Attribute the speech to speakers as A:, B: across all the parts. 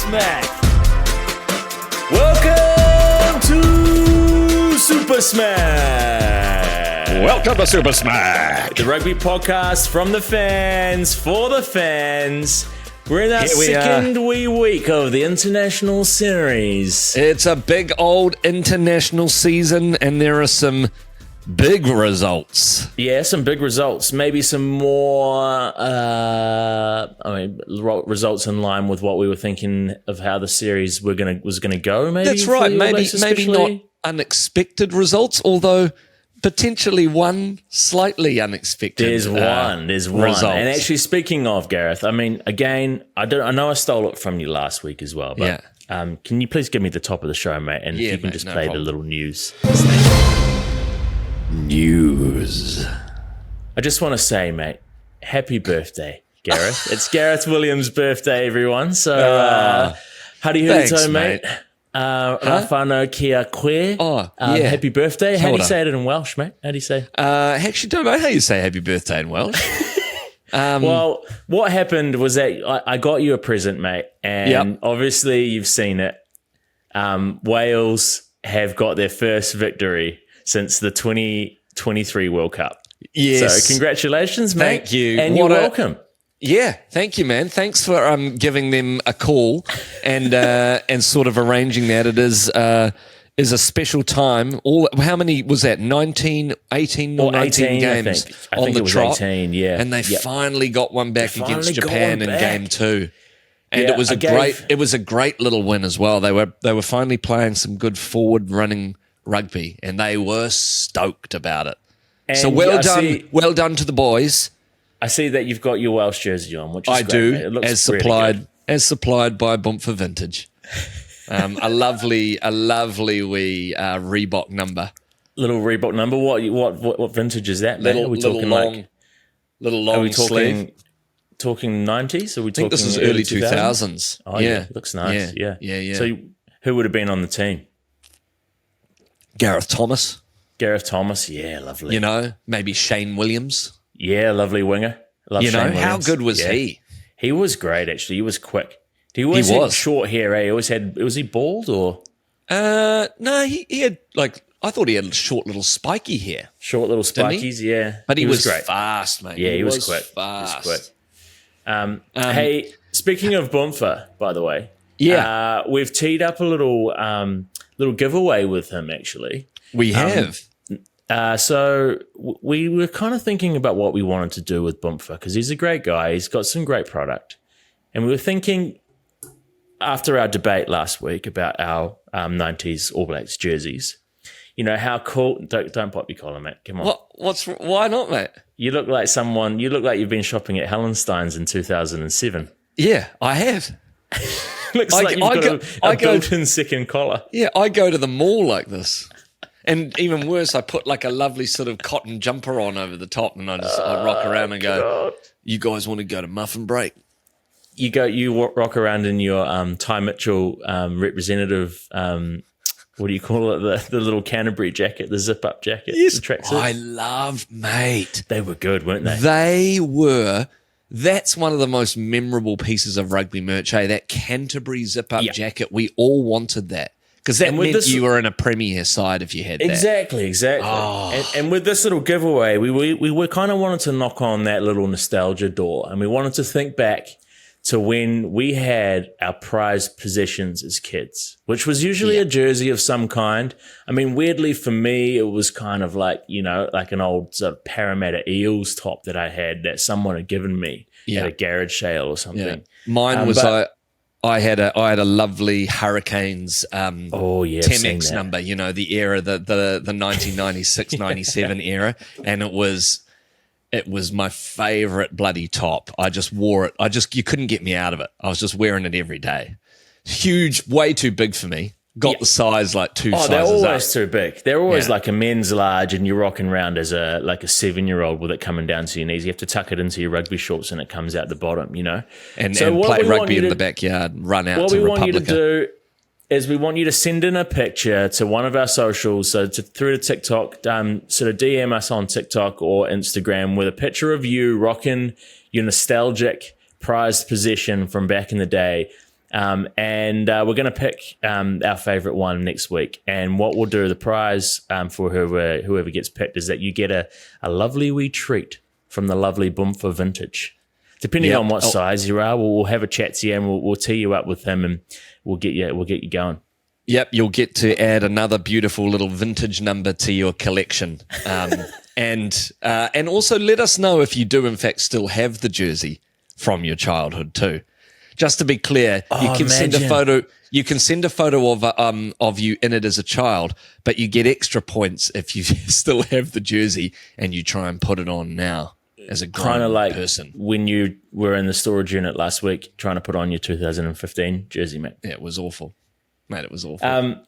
A: Smack. Welcome to Super Smack.
B: Welcome to Super Smack.
A: The rugby podcast from the fans, for the fans. We're in our second week of the international series.
B: It's a big old international season, and there are some big results.
A: Yeah, some big results. Maybe some more, results in line with what we were thinking of how the series was gonna go. Maybe
B: that's right. Maybe not unexpected results, although potentially one slightly unexpected.
A: There's one.
B: Result.
A: And actually, speaking of Gareth, I mean, again, I know I stole it from you last week as well, but can you please give me the top of the show, mate? And if you can just play the little news.
B: News.
A: I just want to say, mate, happy birthday, Gareth. It's Gareth Williams' birthday, everyone. So, how do you hear it, mate? Rafano kia koe. Happy birthday. How do you say it in Welsh, mate? How do you say?
B: Actually, don't know how you say happy birthday in Welsh.
A: Well, what happened was that I got you a present, mate, and obviously you've seen it. Wales have got their first victory since the 2023 World Cup.
B: Yes.
A: So congratulations, mate.
B: Thank you.
A: And you're welcome.
B: Yeah, thank you, man. Thanks for giving them a call and sort of arranging that. It is a special time. How many was that? 19 games
A: I
B: on
A: think
B: the
A: it was
B: trot.
A: 18, yeah.
B: And they finally got one back against Japan in game 2. And it was a great little win as well. They were finally playing some good forward running rugby, and they were stoked about it. And so well done to the boys.
A: I see that you've got your Welsh jersey on, which is
B: I
A: great,
B: do,
A: mate. It looks
B: as
A: really
B: supplied by Bumper Vintage. A lovely wee Reebok number.
A: Little Reebok number. What vintage is that, mate? Are we talking
B: long sleeve?
A: Talking 90s? Are we talking?
B: I think this is early 2000s.
A: Oh yeah, looks nice. Yeah. So who would have been on the team?
B: Gareth Thomas,
A: yeah, lovely.
B: You know, maybe Shane Williams.
A: Yeah, lovely winger.
B: Shane Williams. How good was he?
A: He was great, actually. He was quick. He always had short hair, eh? Was he bald or?
B: No, he had I thought he had short little spiky hair.
A: Short little spikies, yeah.
B: But he was
A: great.
B: Fast, mate.
A: Yeah, he was quick.
B: Fast.
A: He was quick. Hey, speaking of Bumfer, by the way, we've teed up a little giveaway with him, actually.
B: We have.
A: So we were kind of thinking about what we wanted to do with Bumfer because he's a great guy. He's got some great product. And we were thinking after our debate last week about our 90s All Blacks jerseys, you know, how cool. Don't pop your collar, mate. Come on.
B: Why not, mate?
A: You look like you've been shopping at Hallenstein's in 2007.
B: Yeah, I have.
A: Looks like you've got a built-in second collar.
B: Yeah, I go to the mall like this. And even worse, I put like a lovely sort of cotton jumper on over the top, and I rock around and go, "You guys want to go to muffin break?"
A: You rock around in your Ty Mitchell representative. What do you call it? The little Canterbury jacket, the zip-up jacket.
B: Yes,
A: the
B: mate.
A: They were good, weren't they?
B: They were. That's one of the most memorable pieces of rugby merch. Hey, that Canterbury zip-up jacket. We all wanted that. Because that meant you were in a premier side if you had that.
A: Exactly. Oh. And with this little giveaway, we were kind of wanted to knock on that little nostalgia door, and we wanted to think back to when we had our prized possessions as kids, which was usually a jersey of some kind. I mean, weirdly for me, it was kind of like, you know, like an old sort of Parramatta Eels top that I had that someone had given me at a garage sale or something.
B: Yeah. Mine was I had a lovely Hurricanes Temex number, you know, the era, the 1996-97 era, and it was my favorite bloody top. I just wore it. You couldn't get me out of it. I was just wearing it every day. Huge, way too big for me. Got the size like two sizes up.
A: They're always too big. They're always like a men's large, and you're rocking around as a 7-year-old with it coming down to your knees. You have to tuck it into your rugby shorts, and it comes out the bottom, you know.
B: And play rugby in the backyard, run out to Republica. What we want you to do is we want you to send in a picture to one of our socials, so through to TikTok, sort of DM us on TikTok or Instagram with a picture of you rocking your nostalgic prized possession from back in the day.
A: And we're going to pick our favorite one next week. And what we'll do, the prize for whoever gets picked, is that you get a lovely wee treat from the lovely Bumfer Vintage. Depending on what size you are, we'll have a chat to you and we'll tee you up with him and we'll get you going.
B: Yep, you'll get to add another beautiful little vintage number to your collection. And also let us know if you do in fact still have the jersey from your childhood too. Just to be clear, you can send a photo. You can send a photo of you in it as a child, but you get extra points if you still have the jersey and you try and put it on now as a grown
A: kind of like
B: person.
A: When you were in the storage unit last week trying to put on your 2015 jersey, mate.
B: Yeah, it was awful, mate. It was awful.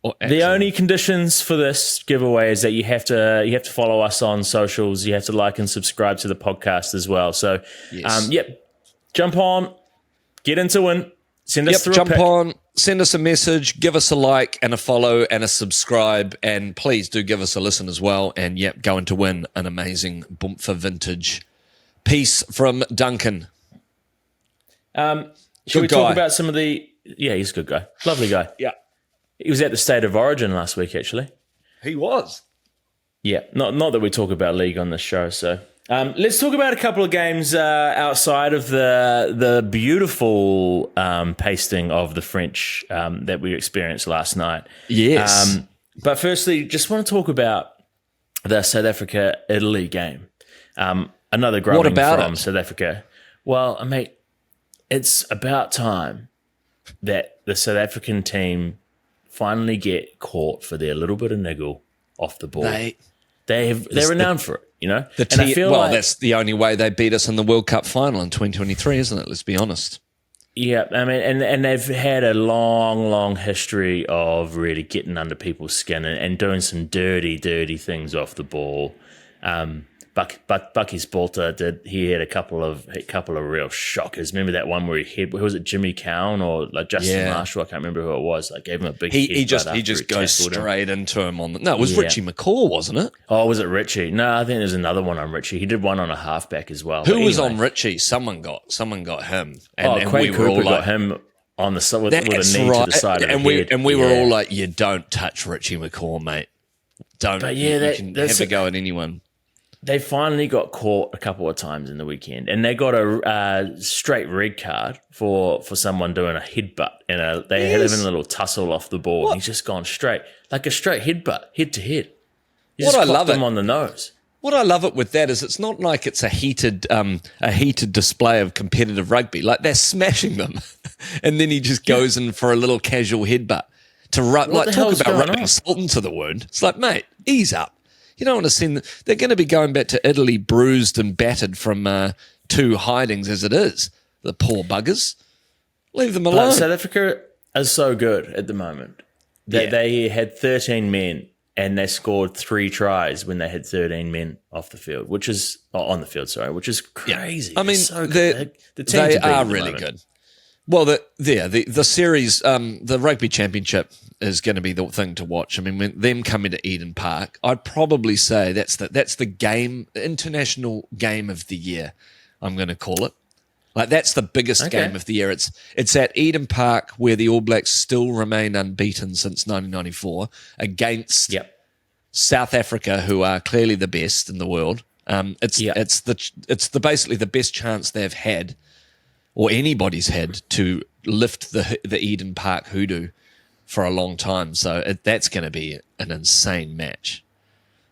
A: The only conditions for this giveaway is that you have to follow us on socials. You have to like and subscribe to the podcast as well. So,
B: yes.
A: Jump on, get into it. Send us through
B: jump on, send us a message, give us a like and a follow and a subscribe, and please do give us a listen as well. And going to win an amazing Bumfer Vintage piece from Duncan.
A: Should we talk about some of the? Yeah, he's a good guy, lovely guy.
B: Yeah,
A: he was at the State of Origin last week, actually.
B: He was.
A: Yeah, not that we talk about league on this show, so. Let's talk about a couple of games outside of the beautiful pasting of the French that we experienced last night.
B: Yes.
A: But firstly, just want to talk about the South Africa-Italy game. Another grubbing from South Africa. Well, mate, it's about time that the South African team finally get caught for their little bit of niggle off the ball. They're renowned for it. You know,
B: that's the only way they beat us in the World Cup final in 2023, isn't it? Let's be honest.
A: Yeah, I mean, and they've had a long history of really getting under people's skin and doing some dirty things off the ball. Bucky Spalter he had a couple of real shockers. Remember that one where who was it, Jimmy Cowan or like Justin Marshall? I can't remember who it was. Like gave him a big.
B: He just goes straight into him on the. No, it was Richie McCaw, wasn't it?
A: Oh, was it Richie? No, I think there's another one on Richie. He did one on a halfback as well.
B: Who was on Richie? Someone got him. And
A: Quade Cooper got him on the with a knee to the side of the head.
B: And we were all like, "You don't touch Richie McCaw, mate. Don't." But you can have a go at anyone.
A: They finally got caught a couple of times in the weekend, and they got a straight red card for someone doing a headbutt, and they had him in a little tussle off the ball. And he's just gone straight, like a straight headbutt, head to head. He just clocked him on the nose.
B: What I love it with that is it's not like it's a heated display of competitive rugby. Like they're smashing them, and then he just goes in for a little casual headbutt to talk about rubbing salt into the wound. It's like, mate, ease up. You don't want to send. They're going to be going back to Italy bruised and battered from 2 hidings as it is. The poor buggers. Leave them alone.
A: But South Africa is so good at the moment that they had 13 men and they scored 3 tries when they had 13 men off the field, which is on the field. Sorry, which is crazy.
B: I mean,
A: so
B: they are really good. Well, the series, the Rugby Championship is going to be the thing to watch. I mean, when them coming to Eden Park, I'd probably say that's the game, international game of the year, I'm going to call it. Like that's the biggest game of the year. It's at Eden Park where the All Blacks still remain unbeaten since 1994 against South Africa, who are clearly the best in the world. It's basically the best chance they've had, or anybody's had, to lift the Eden Park hoodoo for a long time. So that's going to be an insane match.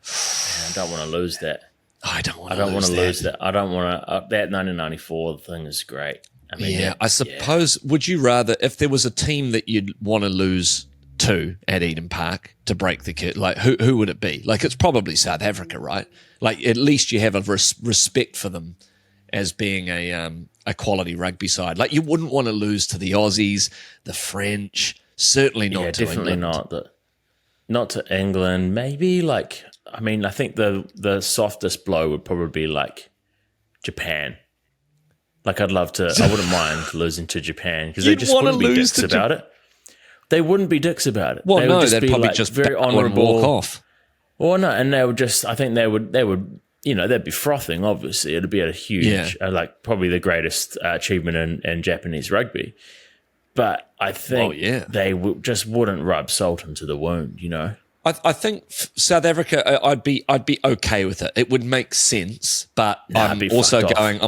A: I don't want to lose that.
B: I don't want to lose that.
A: I don't want to. That 1994 thing is great. I mean,
B: I suppose. Would you rather, if there was a team that you'd want to lose to at Eden Park to break the kit, like who would it be? Like it's probably South Africa, right? Like at least you have a respect for them as being a quality rugby side. Like you wouldn't want to lose to the Aussies, the French. Certainly not to
A: definitely
B: England.
A: Not to England. Maybe like, I mean, I think the softest blow would probably be like Japan. Like I wouldn't mind losing to Japan because they just wouldn't be dicks about it. They wouldn't be dicks about it.
B: Well,
A: they'd
B: probably
A: like
B: just
A: very honourable.
B: Walk off.
A: Well, no, and they would just, I think they would, they'd be frothing, obviously. It'd be a huge, like probably the greatest achievement in Japanese rugby. but I think they just wouldn't rub salt into the wound, you know.
B: I think South Africa, I'd be okay with it. It would make sense, but I'm also going.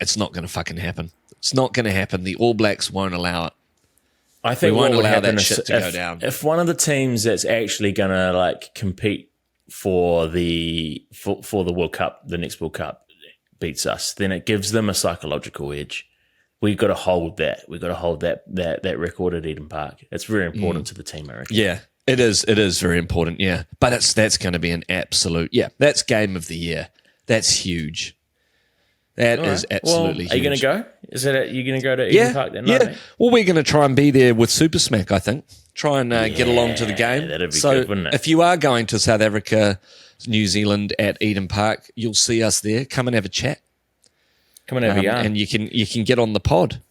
B: It's not going to fucking happen. It's not going to happen. The All Blacks won't allow it.
A: I think
B: we won't
A: what
B: allow
A: would
B: that shit to go down.
A: If one of the teams that's actually going to like compete for the World Cup, the next World Cup, beats us, then it gives them a psychological edge. We've got to hold that. We've got to hold that record at Eden Park. It's very important to the team, I reckon.
B: Yeah, it is. It is very important, yeah. But that's going to be an absolute, that's game of the year. That's huge. That is absolutely huge.
A: Are you going to go? Is that you going to go to Eden Park then?
B: Yeah. Well, we're going to try and be there with Super Smack, I think. Try and get along to the game.
A: That'd be good, wouldn't it?
B: If you are going to South Africa, New Zealand at Eden Park, you'll see us there. Come and have a chat.
A: Come and have a yarn.
B: And you can get on the pod.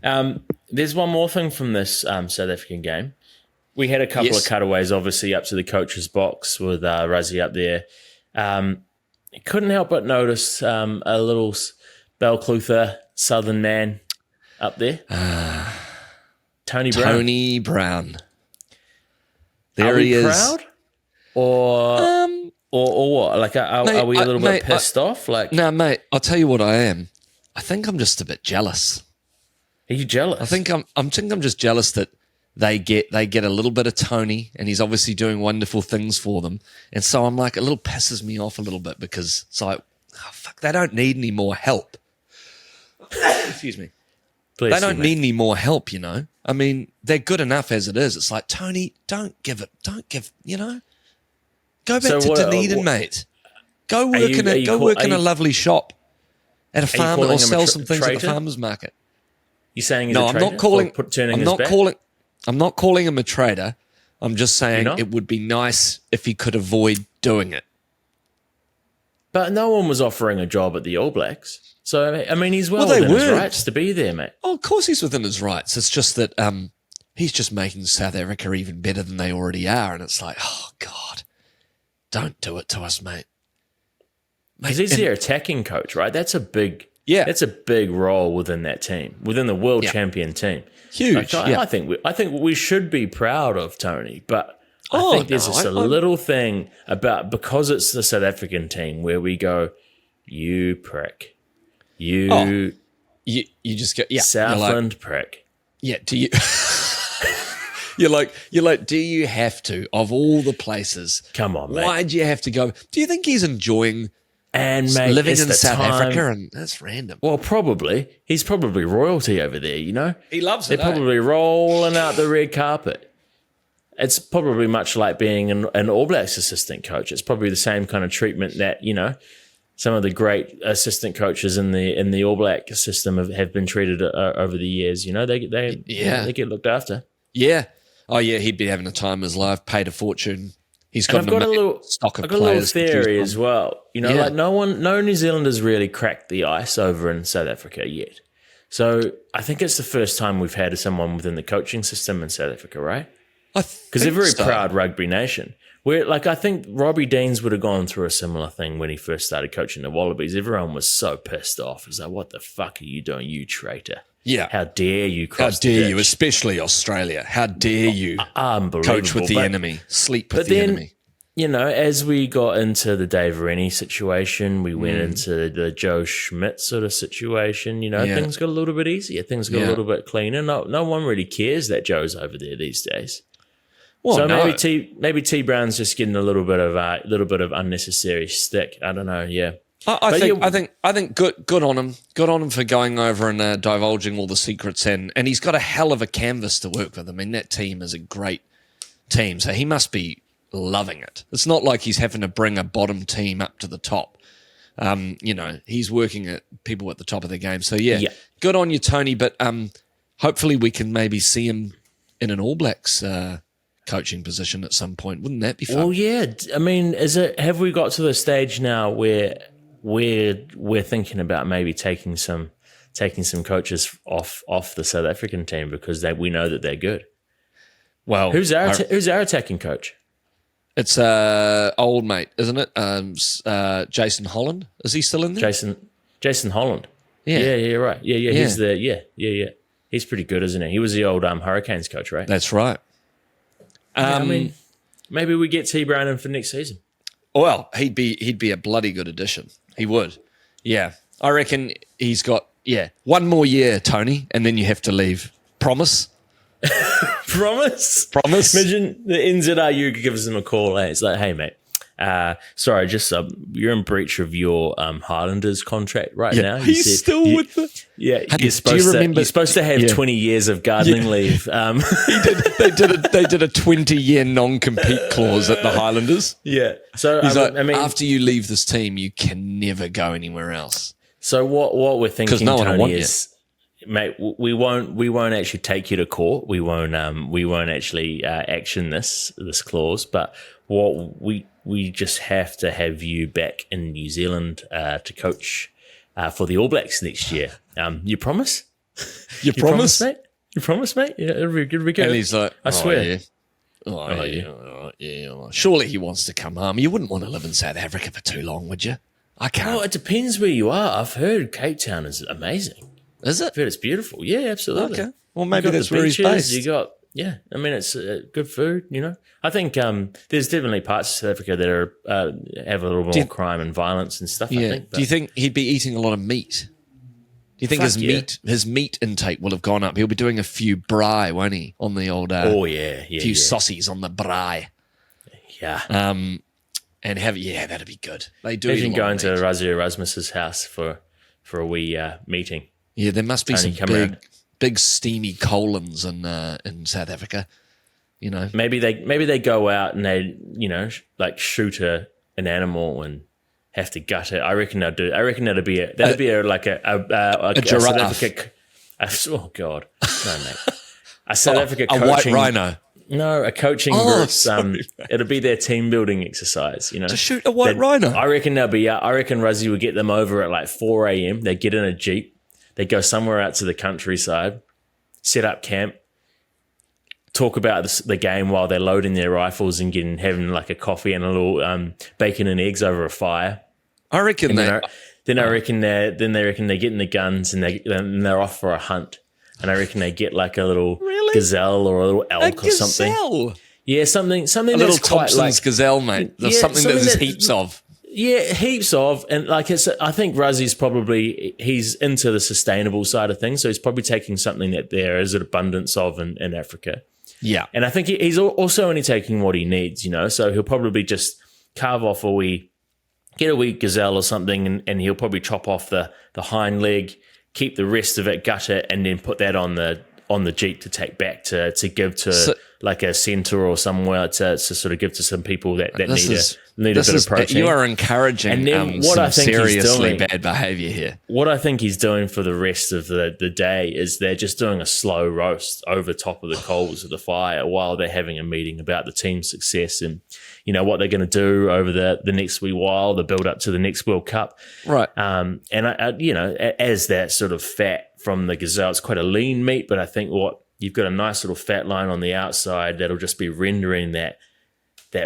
A: There's one more thing from this South African game. We had a couple of cutaways, obviously, up to the coach's box with Rassie up there. Couldn't help but notice a little Bellcluther Southern man up there. Tony Brown.
B: Tony Brown. There he is.
A: Proud? Or what? Like, are we a little bit pissed off? Like,
B: no, mate. I'll tell you what I am. I think I'm just a bit jealous.
A: Are you jealous?
B: I think I'm just jealous that they get a little bit of Tony, and he's obviously doing wonderful things for them. And so I'm like, a little pisses me off a little bit because it's like, oh, fuck, they don't need any more help. Excuse me. They don't need any more help, you know. I mean, they're good enough as it is. It's like, Tony, don't give, you know. Go back to Dunedin, mate. Go work in a lovely shop at a farm or sell some things at the farmer's market.
A: You're saying he's a traitor?
B: I'm not calling him a traitor. I'm just saying it would be nice if he could avoid doing it.
A: But no one was offering a job at the All Blacks. So, I mean, he's within his rights to be there, mate.
B: Oh, of course he's within his rights. It's just that he's just making South Africa even better than they already are. And it's like, oh, God, don't do it to us, mate.
A: Because he's their attacking coach, right? That's a big role within that team, within the world champion team.
B: Huge.
A: Like, I think we should be proud of Tony, but I think there's just a little thing about, because it's the South African team where we go, you prick. You
B: just go,
A: Southland
B: like,
A: prick.
B: Yeah, do you You're like, do you have to, of all the places?
A: Come on, mate.
B: Why'd you have to go? Do you think he's enjoying living in South Africa? And that's random.
A: Well, probably. He's probably royalty over there, you know?
B: He loves it.
A: They're probably rolling out the red carpet. It's probably much like being an All Blacks assistant coach. It's probably the same kind of treatment that, you know, some of the great assistant coaches in the All Black system have been treated over the years. You know, they get looked after.
B: Yeah. Oh yeah, he'd be having a time of his life, paid a fortune. He's got,
A: I've got a little
B: stock of
A: I've got
B: players.
A: A little theory as well. You know, like no New Zealanders really cracked the ice over in South Africa yet. So I think it's the first time we've had someone within the coaching system in South Africa, right? Because they're a very proud rugby nation. Where, like, I think Robbie Deans would have gone through a similar thing when he first started coaching the Wallabies. Everyone was so pissed off. It's like, what the fuck are you doing, you traitor?
B: Yeah.
A: How dare you cross the
B: ditch? How dare
A: ditch?
B: you, especially Australia. How dare you
A: Unbelievable.
B: coach with the enemy, sleep with the enemy.
A: You know, as we got into the Dave Rennie situation, we went into the Joe Schmidt sort of situation, you know, things got a little bit easier. Things got a little bit cleaner. No one really cares that Joe's over there these days. Well, so maybe T Brown's just getting a little bit of unnecessary stick. I don't know. Yeah,
B: I think good on him. Good on him for going over and divulging all the secrets, and he's got a hell of a canvas to work with. I mean, that team is a great team, so he must be loving it. It's not like he's having to bring a bottom team up to the top. You know, he's working at people at the top of the game. So good on you, Tony. But hopefully we can maybe see him in an All Blacks coaching position at some point. Wouldn't that be fun?
A: Well, yeah. I mean, have we got to the stage now where we're thinking about maybe taking some coaches off the South African team because we know that they're good? Well, who's our attacking coach?
B: It's old mate, isn't it? Jason Holland. Is he still in there?
A: Jason Holland. Yeah, you're right. Yeah. He's the He's pretty good, isn't he? He was the old Hurricanes coach, right?
B: That's right.
A: I mean, maybe we get T Brown in for next season.
B: Well, he'd be a bloody good addition. He would. Yeah. I reckon he's got, one more year, Tony, and then you have to leave. Promise?
A: Promise? Imagine the NZRU could give us a call. It's like, hey, mate, sorry, just you're in breach of your Highlanders contract right now.
B: He's still with the...
A: Yeah, you're supposed to have 20 years of gardening leave.
B: They did a 20-year non-compete clause at the Highlanders.
A: Yeah. So
B: he's after you leave this team, you can never go anywhere else.
A: So what we're thinking,
B: no one will
A: Tony,
B: want
A: is, mate, we won't actually take you to court. We won't actually action this clause. But what we just have to have you back in New Zealand to coach for the All Blacks next year. You promise?
B: You promise,
A: mate? You promise, mate? Yeah, it'll be good.
B: And he's like,
A: I swear.
B: Yeah. Yeah. Surely he wants to come home. You wouldn't want to live in South Africa for too long, would you? I can't.
A: Oh, it depends where you are. I've heard Cape Town is amazing.
B: Is it?
A: I've heard it's beautiful. Yeah, absolutely.
B: Okay. Well, maybe that's where he's based.
A: You got, I mean, it's good food, you know. I think there's definitely parts of South Africa that are have a little more crime and violence and stuff, I think.
B: Do you think he'd be eating a lot of meat? Do you think his meat intake will have gone up? He'll be doing a few braai, won't he, on the old few saucies on the braai.
A: Yeah.
B: And that'd be good. They do.
A: Imagine going to Razzie Erasmus's house for a wee meeting.
B: Yeah, there must be some big steamy colons in South Africa. You know,
A: maybe they go out and they like shoot an animal and have to gut it. I reckon they'll do. I reckon that'd be a
B: giraffe.
A: Oh God, no mate, a South Africa coaching,
B: a white rhino.
A: No, a coaching group. It'll be their team building exercise. You know,
B: to shoot a white rhino.
A: I reckon they'll be. I reckon Razzie would get them over at like 4 a.m. They get in a jeep. They go somewhere out to the countryside, set up camp, talk about the game while they're loading their rifles and having like a coffee and a little bacon and eggs over a fire.
B: I reckon
A: they reckon they get in the guns and they're off for a hunt. And I reckon they get like a little gazelle or a little elk or something. Yeah, something. A
B: little Thompson's gazelle, mate. Something that there's heaps of.
A: Yeah, heaps of, and like I think Razzie's he's into the sustainable side of things, so he's probably taking something that there is an abundance of in Africa.
B: Yeah,
A: and I think he's also only taking what he needs, you know. So he'll probably just carve off get a wee gazelle or something, and he'll probably chop off the hind leg, keep the rest of it, gut it, and then put that on the jeep to take back to give to like a centre or somewhere to sort of give to some people that need a bit of protein.
B: You are encouraging
A: and then what I think
B: seriously bad behaviour here.
A: What I think he's doing for the rest of the day is they're just doing a slow roast over top of the coals of the fire while they're having a meeting about the team's success and what they're going to do over the next wee while, the build up to the next World Cup.
B: Right.
A: And as that sort of fat from the gazelle, it's quite a lean meat, but I think you've got a nice little fat line on the outside that'll just be rendering that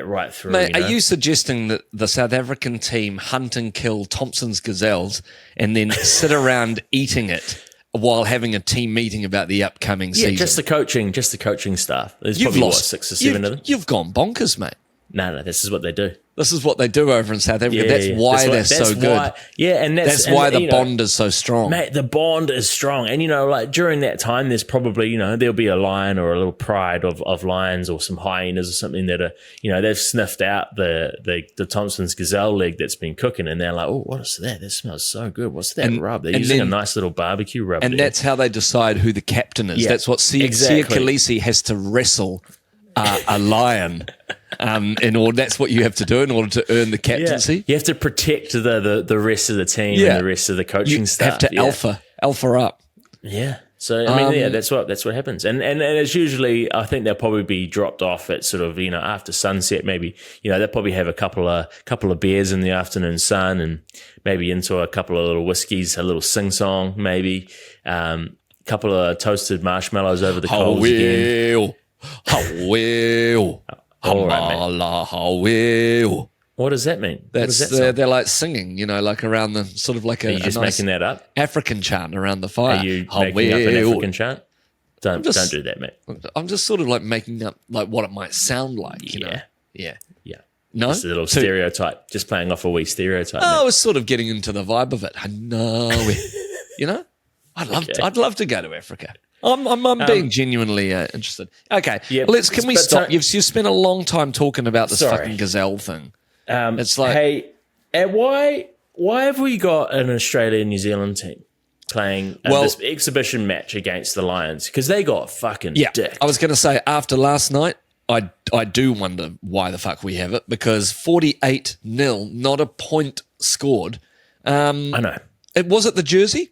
A: right through.
B: Mate, are you suggesting that the South African team hunt and kill Thompson's gazelles and then sit around eating it while having a team meeting about the upcoming season?
A: Yeah, just the coaching staff. There's probably 6 or 7 of them.
B: You've gone bonkers, mate.
A: No, this is what they do.
B: This is what they do over in South Africa. That's why they're so good.
A: And
B: that's why the bond is so strong.
A: Mate, the bond is strong. And, like during that time, there's probably, there'll be a lion or a little pride of lions or some hyenas or something that are, they've sniffed out the Thompson's gazelle leg that's been cooking and they're like, oh, what is that? That smells so good. What's that rub? They're using a nice little barbecue rub.
B: And that's how they decide who the captain is. Yeah, that's what Sia Khaleesi has to wrestle a lion. That's what you have to do in order to earn the captaincy.
A: Yeah. You have to protect the rest of the team and the rest of the coaching staff.
B: You have to alpha up.
A: Yeah. So I mean, that's what happens, and it's usually I think they'll probably be dropped off at sort of after sunset. Maybe they'll probably have a couple of beers in the afternoon sun, and maybe into a couple of little whiskeys, a little sing song, maybe couple of toasted marshmallows over the coals again. All right, what does that mean?
B: They're like singing, like around the sort of like
A: Are you just
B: nice
A: making that up?
B: African chant around the fire.
A: Are you making up an African chant? Don't do that, mate.
B: I'm just sort of like making up like what it might sound like, you know? Yeah. No?
A: Just a little stereotype. Just playing off a wee stereotype.
B: I was sort of getting into the vibe of it. No, you know? I'd love to go to Africa. I'm being genuinely interested. Okay,
A: yeah,
B: can we stop? You've spent a long time talking about this fucking gazelle thing. It's like,
A: hey, why have we got an Australia-New Zealand team playing this exhibition match against the Lions? Because they got fucking dick.
B: I was going to say, after last night, I do wonder why the fuck we have it, because 48-0, not a point scored.
A: I know.
B: Was it the jersey?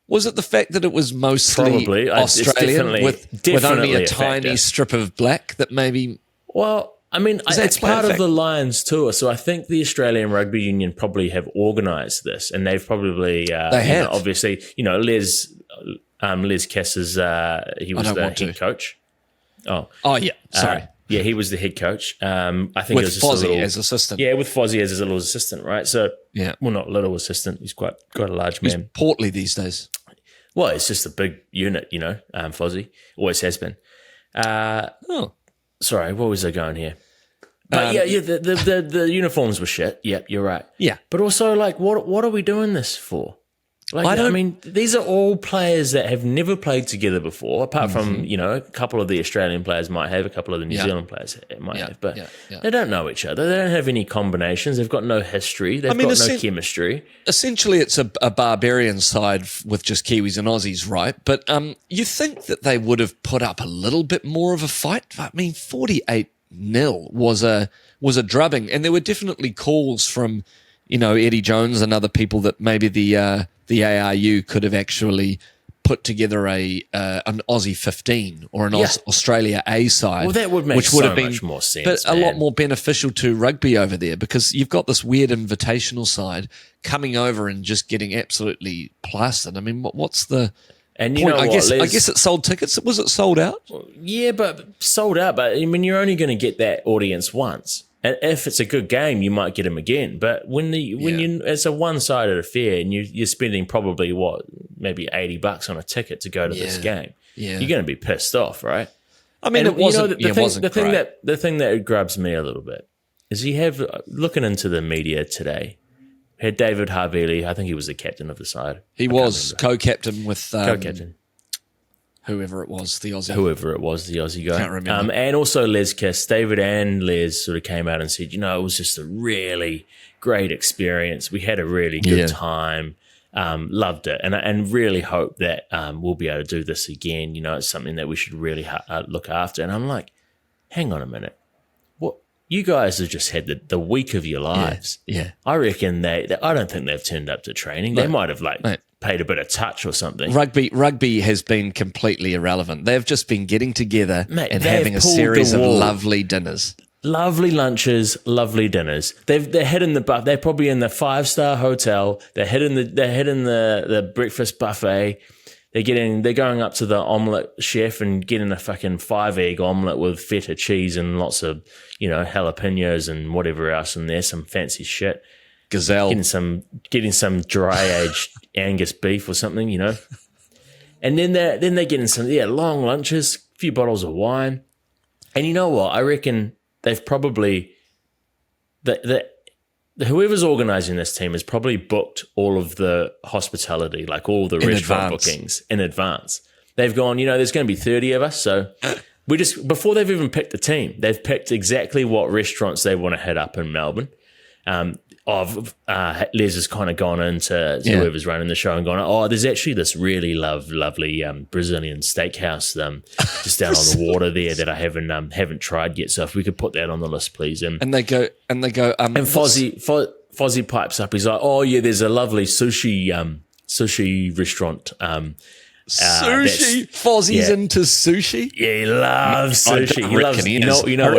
B: Was it the fact that it was mostly
A: Probably.
B: Australian with only a tiny
A: factor.
B: strip of black that maybe...
A: Well, I mean, it's part of the Lions tour, so I think the Australian Rugby Union probably have organised this, and they've probably...
B: they have.
A: Obviously, Les Kess's, he was the head coach.
B: Oh, yeah, sorry.
A: Yeah, he was the head coach. I think
B: with
A: it was just
B: Fozzie as assistant.
A: Yeah, with Fozzie as his little assistant, right? So,
B: yeah,
A: well, not little assistant. He's quite a large man.
B: He's portly these days.
A: Well, it's just a big unit, Fozzie. Always has been. Sorry, what was I going here? But the uniforms were shit. Yep, you're right.
B: Yeah.
A: But also, like, what are we doing this for? Like, I mean, these are all players that have never played together before, apart from, a couple of the Australian players might have, a couple of the New Zealand players might have, but they don't know each other. They don't have any combinations. They've got no history. They've got no chemistry. Essentially,
B: it's a barbarian side with just Kiwis and Aussies, right? But you think that they would have put up a little bit more of a fight? I mean, 48-0 was a drubbing, and there were definitely calls from, Eddie Jones and other people that maybe the ARU could have actually put together an Aussie 15 or an Australia A side.
A: Well, that would make much more sense,
B: but a lot more beneficial to rugby over there, because you've got this weird invitational side coming over and just getting absolutely plastered. I mean, what's the
A: point?
B: I guess it sold tickets. Was it sold out?
A: Yeah, but sold out. But I mean, you're only going to get that audience once. And if it's a good game, you might get them again. But when it's a one-sided affair and you're spending probably maybe $80 on a ticket to go to this game, you're going to be pissed off, right?
B: I mean, it wasn't.
A: The thing that grabs me a little bit is looking into the media today. Had David Havili, I think he was the captain of the side.
B: He was co-captain with
A: co-captain.
B: Whoever it was, the Aussie
A: guy.
B: Can't remember.
A: And also Les Kiss. David and Les sort of came out and said, it was just a really great experience. We had a really good time. Loved it. And really hope that we'll be able to do this again. It's something that we should really look after. And I'm like, hang on a minute. What? You guys have just had the week of your lives.
B: Yeah.
A: I reckon I don't think they've turned up to training. They might have paid a bit of touch or something.
B: Rugby has been completely irrelevant. They've just been getting together and having a series of lovely dinners.
A: Lovely lunches, lovely dinners. They're hitting the buffet. They're probably in the 5-star hotel. They're hitting the breakfast buffet. They're going up to the omelette chef and getting a fucking 5-egg omelette with feta cheese and lots of, jalapenos and whatever else in there, some fancy shit.
B: Gazelle.
A: Getting some dry aged Angus beef or something, And then they're getting some long lunches, a few bottles of wine. And you know what? I reckon they've probably whoever's organising this team has probably booked all of the hospitality, like all the restaurant bookings in advance. They've gone, there's going to be 30 of us, so before they've even picked the team, they've picked exactly what restaurants they want to hit up in Melbourne. Les has kind of gone into whoever's running the show and gone, there's actually this really lovely Brazilian steakhouse just down on the water there that I haven't tried yet. So if we could put that on the list, please. And
B: they go. And
A: Fozzie pipes up. He's like, there's a lovely sushi restaurant.
B: Sushi. Fozzie's into sushi.
A: Yeah, he loves sushi. He loves. What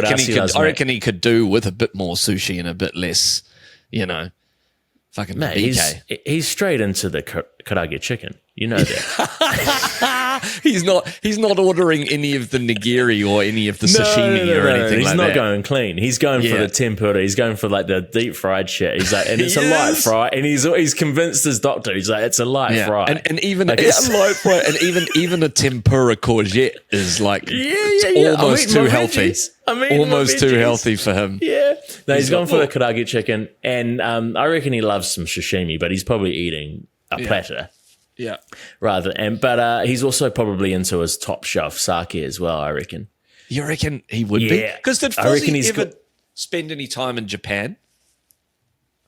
A: else he loves?
B: I reckon he could do with a bit more sushi and a bit less. Fucking BK.
A: He's straight into the karaage chicken. You know that.
B: He's not ordering any of the nigiri or any of the sashimi or anything like that.
A: He's not going clean. He's going for the tempura. He's going for like the deep fried shit. He's like, and it's a light fry. And he's convinced his doctor. He's like, it's a light fry.
B: And even like it's a light fry. And even a tempura courgette is like almost too healthy. Almost too healthy for him.
A: Yeah. No, he's gone for the karaage chicken, and I reckon he loves some sashimi, but he's probably eating a platter.
B: Yeah.
A: But he's also probably into his top shelf sake as well, I reckon.
B: You reckon he would be? Because did Fozzie ever spend any time in Japan?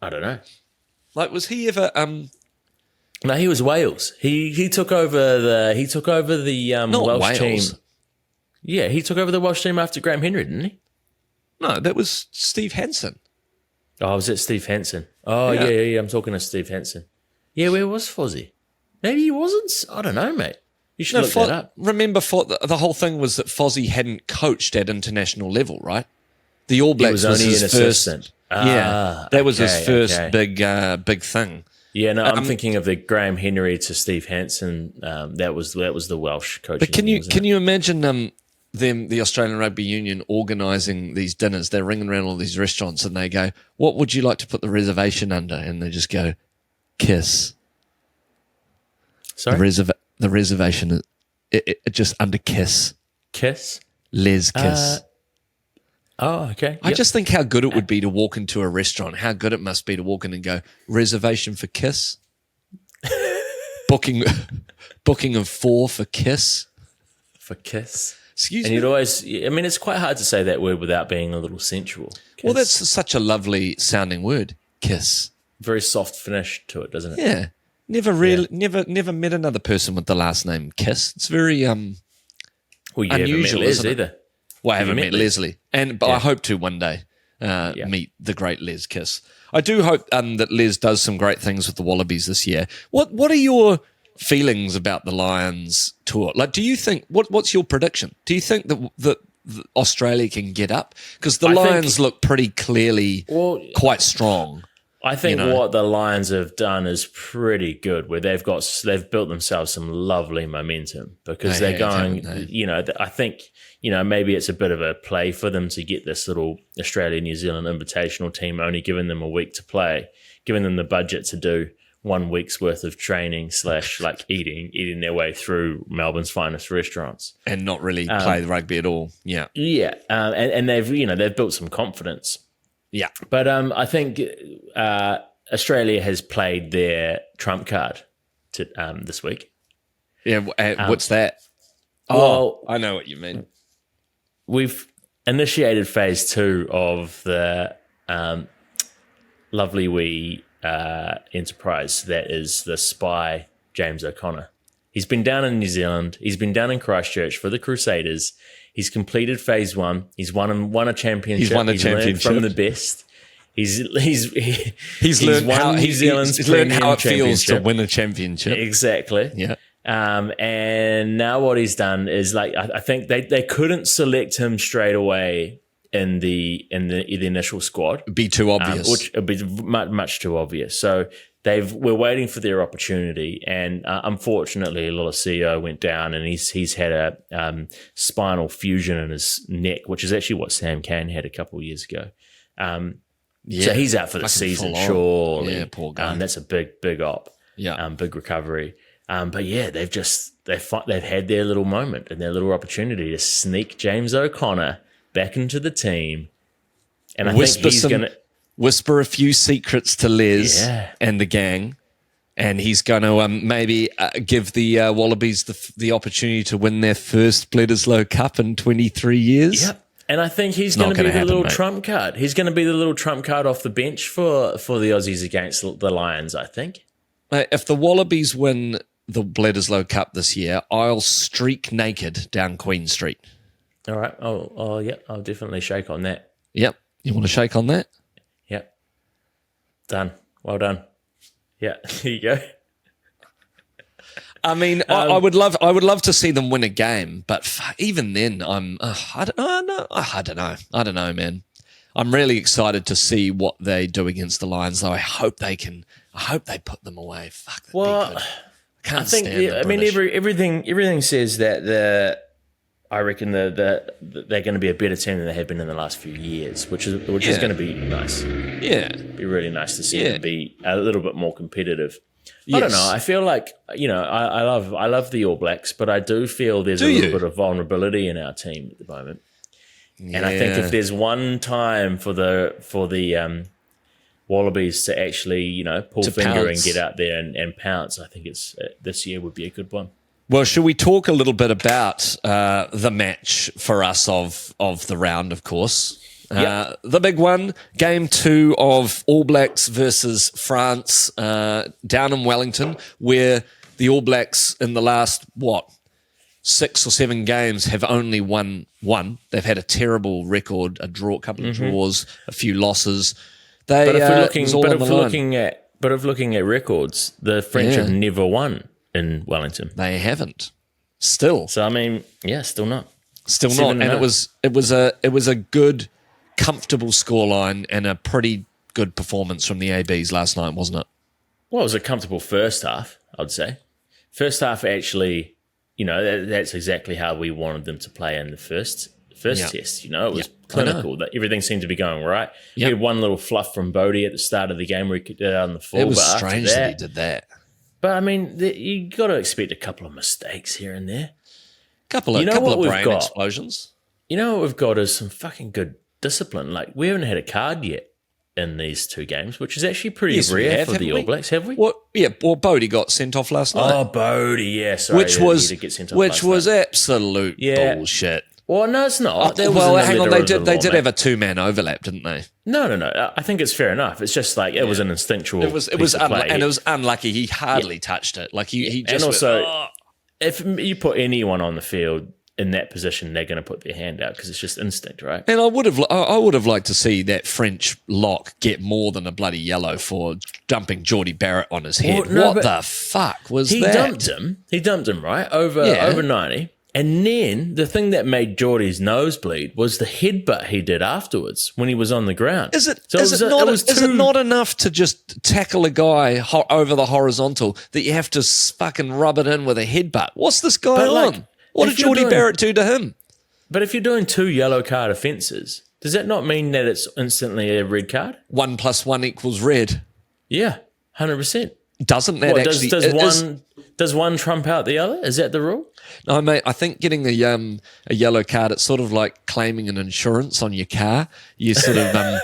A: I don't know.
B: Like, was he ever?
A: No, he was Wales. He took over the Welsh team. Yeah, he took over the Welsh team after Graham Henry, didn't he?
B: No, that was Steve Hansen.
A: Oh, was it Steve Hansen? Oh, yeah. I'm talking to Steve Hansen. Yeah, where was Fozzie? Maybe he wasn't. I don't know, mate. You should look that up.
B: Remember, the whole thing was that Fozzie hadn't coached at international level, right? The All Blacks was his first. That was his first big thing.
A: Yeah, no, I'm thinking of the Graham Henry to Steve Hansen. That was the Welsh coaching.
B: But can you imagine the Australian Rugby Union organising these dinners? They're ringing around all these restaurants and they go, "What would you like to put the reservation under?" And they just go, "Kiss."
A: Sorry?
B: The reservation, it just under Kiss.
A: Kiss?
B: Les Kiss.
A: Okay.
B: I just think how good it would be to walk into a restaurant, how good it must be to walk in and go, reservation for Kiss? Booking of 4 for Kiss?
A: For Kiss?
B: Excuse
A: me?
B: And
A: you'd always, it's quite hard to say that word without being a little sensual. Kiss.
B: Well, that's such a lovely sounding word, Kiss.
A: Very soft finish to it, doesn't it?
B: Yeah. Never met another person with the last name Kiss. It's very
A: well, you
B: unusual,
A: haven't met Les either.
B: Well, I haven't met Leslie, but I hope to one day meet the great Les Kiss. I do hope that Les does some great things with the Wallabies this year. What are your feelings about the Lions tour? Like, do you think what's your prediction? Do you think that Australia can get up? Because the Lions look pretty clearly quite strong.
A: I think what the Lions have done is pretty good, where they've built themselves some lovely momentum because they're going, I think, maybe it's a bit of a play for them to get this little Australia-New Zealand invitational team, only giving them a week to play, giving them the budget to do 1 week's worth of training / like eating their way through Melbourne's finest restaurants.
B: And not really play the rugby at all. Yeah.
A: Yeah. And they've built some confidence.
B: Yeah.
A: But I think Australia has played their trump card this week.
B: Yeah. What's that?
A: Well,
B: I know what you mean.
A: We've initiated phase 2 of the lovely wee enterprise that is the spy James O'Connor. He's been down in New Zealand. He's been down in Christchurch for the Crusaders. He's completed phase 1. He's won a championship.
B: He's won a championship
A: from the best. He's
B: learned how it feels to win a championship.
A: Exactly.
B: Yeah.
A: And now what he's done is, like, I think they couldn't select him straight away in the initial squad.
B: It'd be too obvious.
A: Which would be much too obvious. So we're waiting for their opportunity, and unfortunately, Lolosio went down, and he's had a spinal fusion in his neck, which is actually what Sam Cane had a couple of years ago. So he's out for the season, surely.
B: Yeah, poor guy.
A: That's a big op.
B: Yeah,
A: big recovery. But yeah, they've had their little moment and their little opportunity to sneak James O'Connor back into the team, and I think he's going to
B: whisper a few secrets to Les and the gang, and he's going to maybe give the Wallabies the opportunity to win their first Bledisloe Cup in 23 years.
A: Yep. And I think he's going to be the little trump card. He's going to be the little trump card off the bench for the Aussies against the Lions, I think.
B: If the Wallabies win the Bledisloe Cup this year, I'll streak naked down Queen Street.
A: All right. Yeah, I'll definitely shake on that.
B: Yep. You want to shake on that?
A: Yep. Done. Well done. Yeah. Here you go.
B: I mean, I would love to see them win a game, but even then, I don't know, man. I'm really excited to see what they do against the Lions, though. I hope they put them away. Fuck.
A: Well, I think. Everything says that I reckon that they're going to be a better team than they have been in the last few years, which is going to be nice.
B: Yeah,
A: be really nice to see them be a little bit more competitive. Yes. I don't know. I feel like I love the All Blacks, but I do feel there's a little bit of vulnerability in our team at the moment. Yeah. And I think if there's one time for the Wallabies to actually pull finger and get out there and pounce, I think it's this year would be a good one.
B: Well, should we talk a little bit about the match for us of the round, of course? Yep. The big one, game 2 of All Blacks versus France down in Wellington, where the All Blacks in the last, 6 or 7 games have only won one. They've had a terrible record, a couple of draws, a few losses. But if looking at records, the French have never won in Wellington. They haven't. Still.
A: So still not.
B: Still not. And it was a good, comfortable scoreline and a pretty good performance from the ABs last night, wasn't it?
A: Well, it was a comfortable first half, I'd say. First half actually, that's exactly how we wanted them to play in the first test. It was clinical. That everything seemed to be going right. We had one little fluff from Bodie at the start of the game where he kicked it out on the full.
B: It was strange that he did that.
A: But I mean, you got to expect a couple of mistakes here and there.
B: Couple of brain explosions.
A: You know what we've got is some fucking good discipline. Like, we haven't had a card yet in these 2 games, which is actually pretty rare for the All Blacks, have we?
B: Well, Bodie got sent off last night.
A: Oh, Bodie, yeah, sorry.
B: Which was absolute bullshit.
A: Well, no, it's not.
B: Hang on, they did have a 2-man overlap, didn't they?
A: No. I think it's fair enough. It's just like it was an instinctual.
B: It was unlucky. He hardly touched it. Like he just.
A: And also, if you put anyone on the field in that position, they're going to put their hand out because it's just instinct, right?
B: And I would have liked to see that French lock get more than a bloody yellow for dumping Geordie Barrett on his head. What the fuck was that?
A: He dumped him right over 90. And then the thing that made Geordie's nose bleed was the headbutt he did afterwards when he was on the ground.
B: Is it not enough to just tackle a guy over the horizontal that you have to fucking rub it in with a headbutt? What's this guy on? What did Geordie Barrett do to him?
A: But if you're doing 2 yellow card offences, does that not mean that it's instantly a red card?
B: 1 + 1 = red.
A: Yeah, 100%.
B: Doesn't that
A: does one trump out the other? Is that the rule?
B: No, mate. I think getting a yellow card, it's sort of like claiming an insurance on your car. You sort of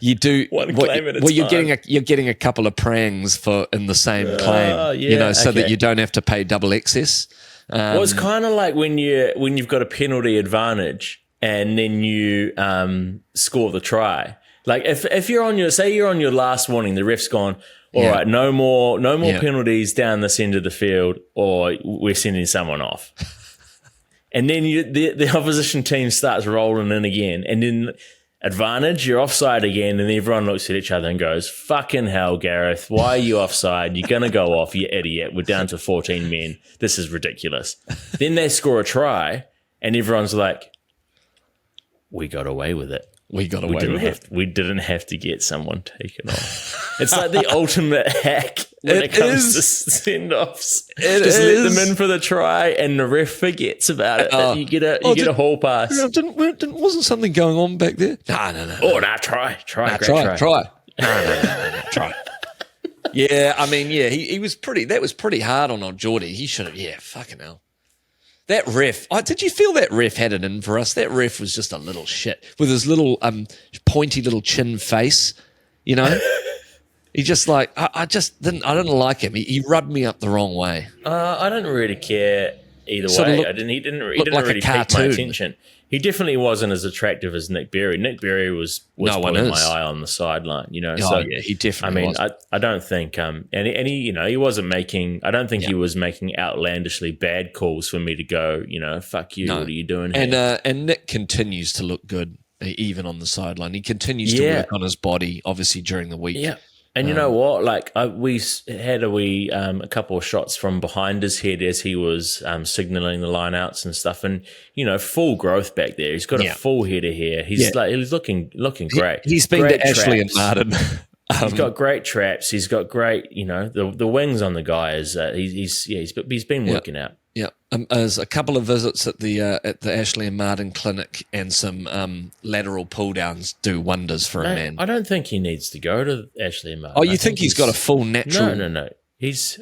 B: you do
A: one claim at a time.
B: You're getting a couple of prangs in the same claim. So that you don't have to pay double excess.
A: Well, it's kind of like when you've got a penalty advantage and then you score the try. Like if you're on your last warning, the ref's gone, all right, no more penalties down this end of the field, or we're sending someone off. And then the opposition team starts rolling in again, and then advantage, you're offside again, and everyone looks at each other and goes, fucking hell, Gareth, why are you offside? You're going to go off, you idiot. We're down to 14 men. This is ridiculous. Then they score a try, and everyone's like, we got away with it. We didn't have to get someone taken off. It's like the ultimate hack when it comes to send-offs. Just let them in for the try, and the ref forgets about it. You get a hall pass.
B: Wasn't something going on back there? No.
A: Oh, no, try.
B: No, try. Yeah, I mean, he was pretty. That was pretty hard on old Geordie. He should have. Yeah, fucking hell. That ref, did you feel that ref had it in for us? That ref was just a little shit with his little pointy little chin face, He just I didn't like him. He rubbed me up the wrong way.
A: I didn't really care either way. He didn't really pique my attention. He definitely wasn't as attractive as Nick Berry. Nick Berry was putting my eye on the sideline,
B: he definitely was.
A: I don't think, and he wasn't making. I don't think he was making outlandishly bad calls for me to go. Fuck you. No. What are you doing here?
B: And Nick continues to look good even on the sideline. He continues to work on his body, obviously during the week.
A: Yeah. And you know what? We had a couple of shots from behind his head as he was signaling the lineouts and stuff, and full growth back there. He's got a full head of hair. He's looking great.
B: He's been
A: great
B: to Ashley and Martin
A: He's got great traps. He's got great, the wings on the guy is he's been working out.
B: Yeah, there's a couple of visits at the Ashley and Martin clinic, and some lateral pull downs do wonders for a man.
A: I don't think he needs to go to Ashley and Martin.
B: Oh, you think he's got a full natural?
A: No. If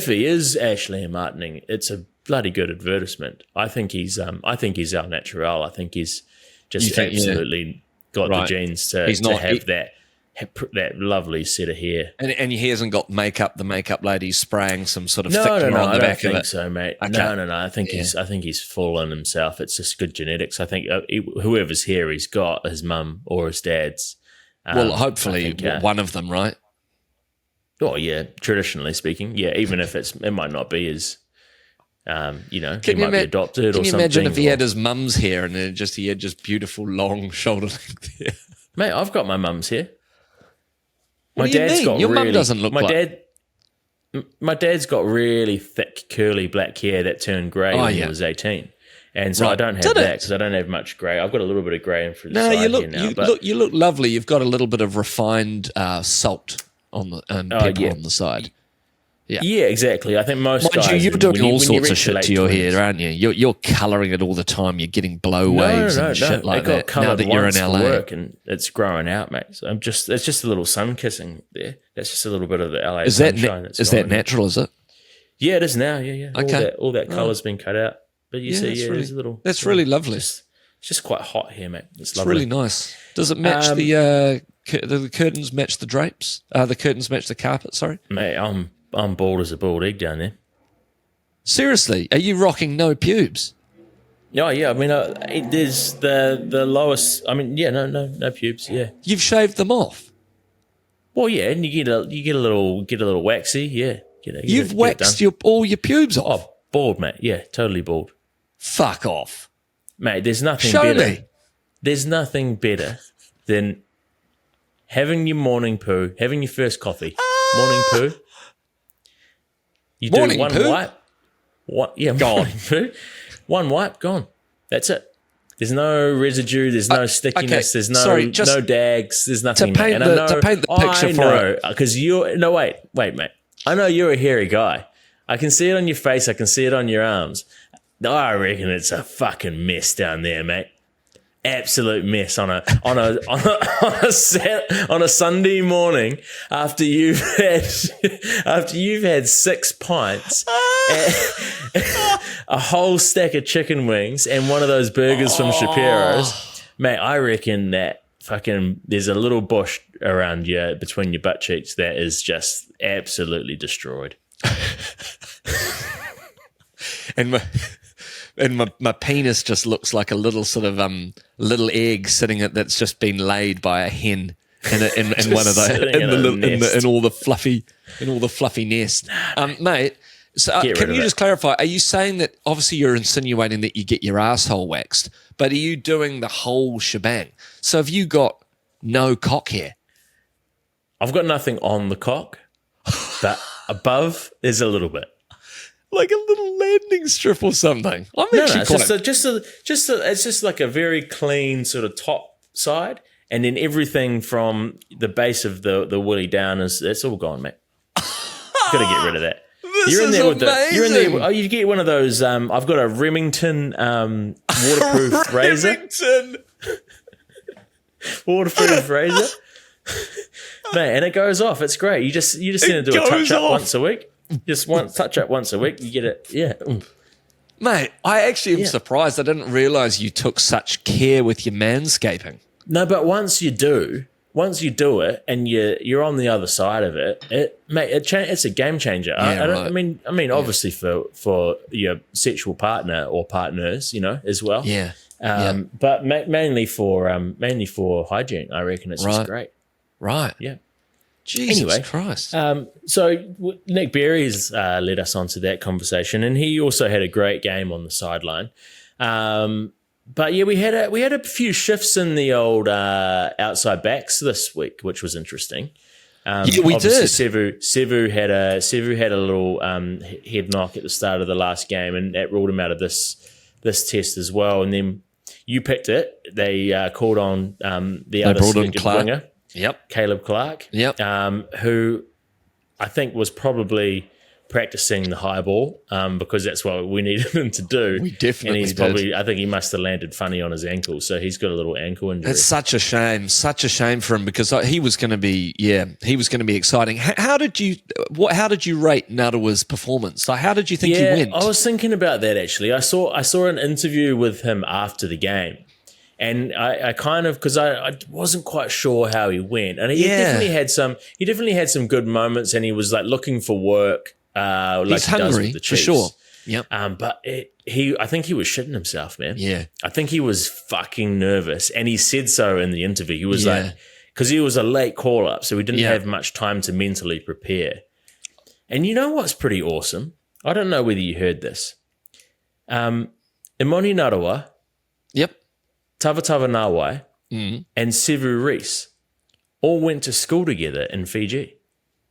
A: he is Ashley and Martining, it's a bloody good advertisement. I think he's our natural. I think he's just absolutely got the genes to have that lovely set of hair.
B: And he hasn't got makeup. The makeup lady's spraying some sort of thick on the back of it.
A: I don't think so, mate. Okay. No. I think he's full in himself. It's just good genetics. I think whoever's hair he's got, his mum or his dad's.
B: Well, hopefully one of them, right?
A: Oh yeah, traditionally speaking, yeah. Even if it might not be as, he might be adopted or something. Can you imagine
B: if he had his mum's hair and then he had just beautiful long shoulder length hair?
A: Mate, I've got my mum's hair.
B: What do you mean? Your mum doesn't look like...
A: My dad's got really thick, curly black hair that turned grey when he was 18. And so I don't have that because I don't have much grey. I've got a little bit of grey in for the side here now.
B: You look lovely. You've got a little bit of refined salt on the pepper on the side.
A: Yeah, exactly. I think most guys...
B: You're doing all sorts of shit to your hair, aren't you? You're colouring it all the time. You're getting blow waves and shit like that. Now that you're in LA,
A: work and it's growing out, mate. So it's just a little sun kissing there. That's just a little bit of the LA sunshine.
B: Is that natural? Is it?
A: Yeah, it is now. Yeah.
B: Okay.
A: All that colour's been cut out, but you see, there's a little.
B: That's really lovely.
A: It's just quite hot here, mate. It's
B: lovely. Really nice. Does it match the curtains? Match the drapes? The curtains match the carpet. Sorry,
A: mate. I'm bald as a bald egg down there.
B: Seriously, are you rocking no pubes?
A: Oh yeah, I mean, there's the lowest. I mean, yeah, no pubes. Yeah,
B: you've shaved them off.
A: Well, yeah, and you get a little waxy. Yeah,
B: you've waxed all your pubes off.
A: Oh, bald, mate. Yeah, totally bald.
B: Fuck off,
A: mate. There's nothing.
B: Show
A: better.
B: me.
A: There's nothing better than having your morning poo, having your first coffee, morning poo. You do one wipe. Gone. One wipe, gone. That's it. There's no residue. There's no stickiness. There's no dags. There's nothing.
B: To paint the picture for it.
A: Because wait, mate. I know you're a hairy guy. I can see it on your face. I can see it on your arms. I reckon it's a fucking mess down there, mate. Absolute mess on a Sunday morning after you've had 6 pints, a whole stack of chicken wings, and one of those burgers from Shapiro's, mate. I reckon that fucking there's a little bush around you between your butt cheeks that is just absolutely destroyed.
B: And my penis just looks like a little sort of little egg sitting that's just been laid by a hen in one of those in all the fluffy nest, mate. So can you just clarify? Are you saying that obviously you're insinuating that you get your asshole waxed, but are you doing the whole shebang? So have you got no cock hair?
A: I've got nothing on the cock, but above is a little bit.
B: Like a little landing strip or something.
A: It's just like a very clean sort of top side, and then everything from the base of the woolly down it's all gone, mate. Got to get rid of that. You're in there you get one of those. I've got a Remington waterproof razor. Waterproof razor, mate, and it goes off. It's great. You just need to do a touch up once a week. Just touch up once a week, you get it. Yeah.
B: Mate, I actually am surprised. I didn't realise you took such care with your manscaping.
A: No, but once you do it and you're on the other side of it, it's a game changer.
B: Yeah,
A: I mean, obviously for your sexual partner or partners, as well.
B: Yeah.
A: But mainly for hygiene, I reckon it's just great.
B: Right.
A: Yeah.
B: Jesus Christ.
A: So Nick Berry's led us on to that conversation, and he also had a great game on the sideline. But yeah, we had a few shifts in the old outside backs this week, which was interesting.
B: We did.
A: Sevu had a little head knock at the start of the last game, and that ruled him out of this test as well. And then you picked it. They called on the other winger. Caleb Clark, who I think was probably practicing the high ball because that's what we needed him to do.
B: We definitely
A: and he's probably, I think he must have landed funny on his ankle, so he's got a little ankle injury.
B: It's such a shame for him because he was going to be exciting. How did you rate Narawa's performance? Like, how did you think he went?
A: I was thinking about that actually. I saw an interview with him after the game. And I kind of, because I wasn't quite sure how he went, and he definitely had some good moments, and he was like looking for work.
B: He's hungry for sure. Yep.
A: But I think he was shitting himself, man.
B: Yeah.
A: I think he was fucking nervous, and he said so in the interview. He was like, because he was a late call up, so he didn't have much time to mentally prepare. And you know what's pretty awesome? I don't know whether you heard this. Imoni Narawa.
B: Yep.
A: Tavatava Nawai and Sevu Reese all went to school together in Fiji.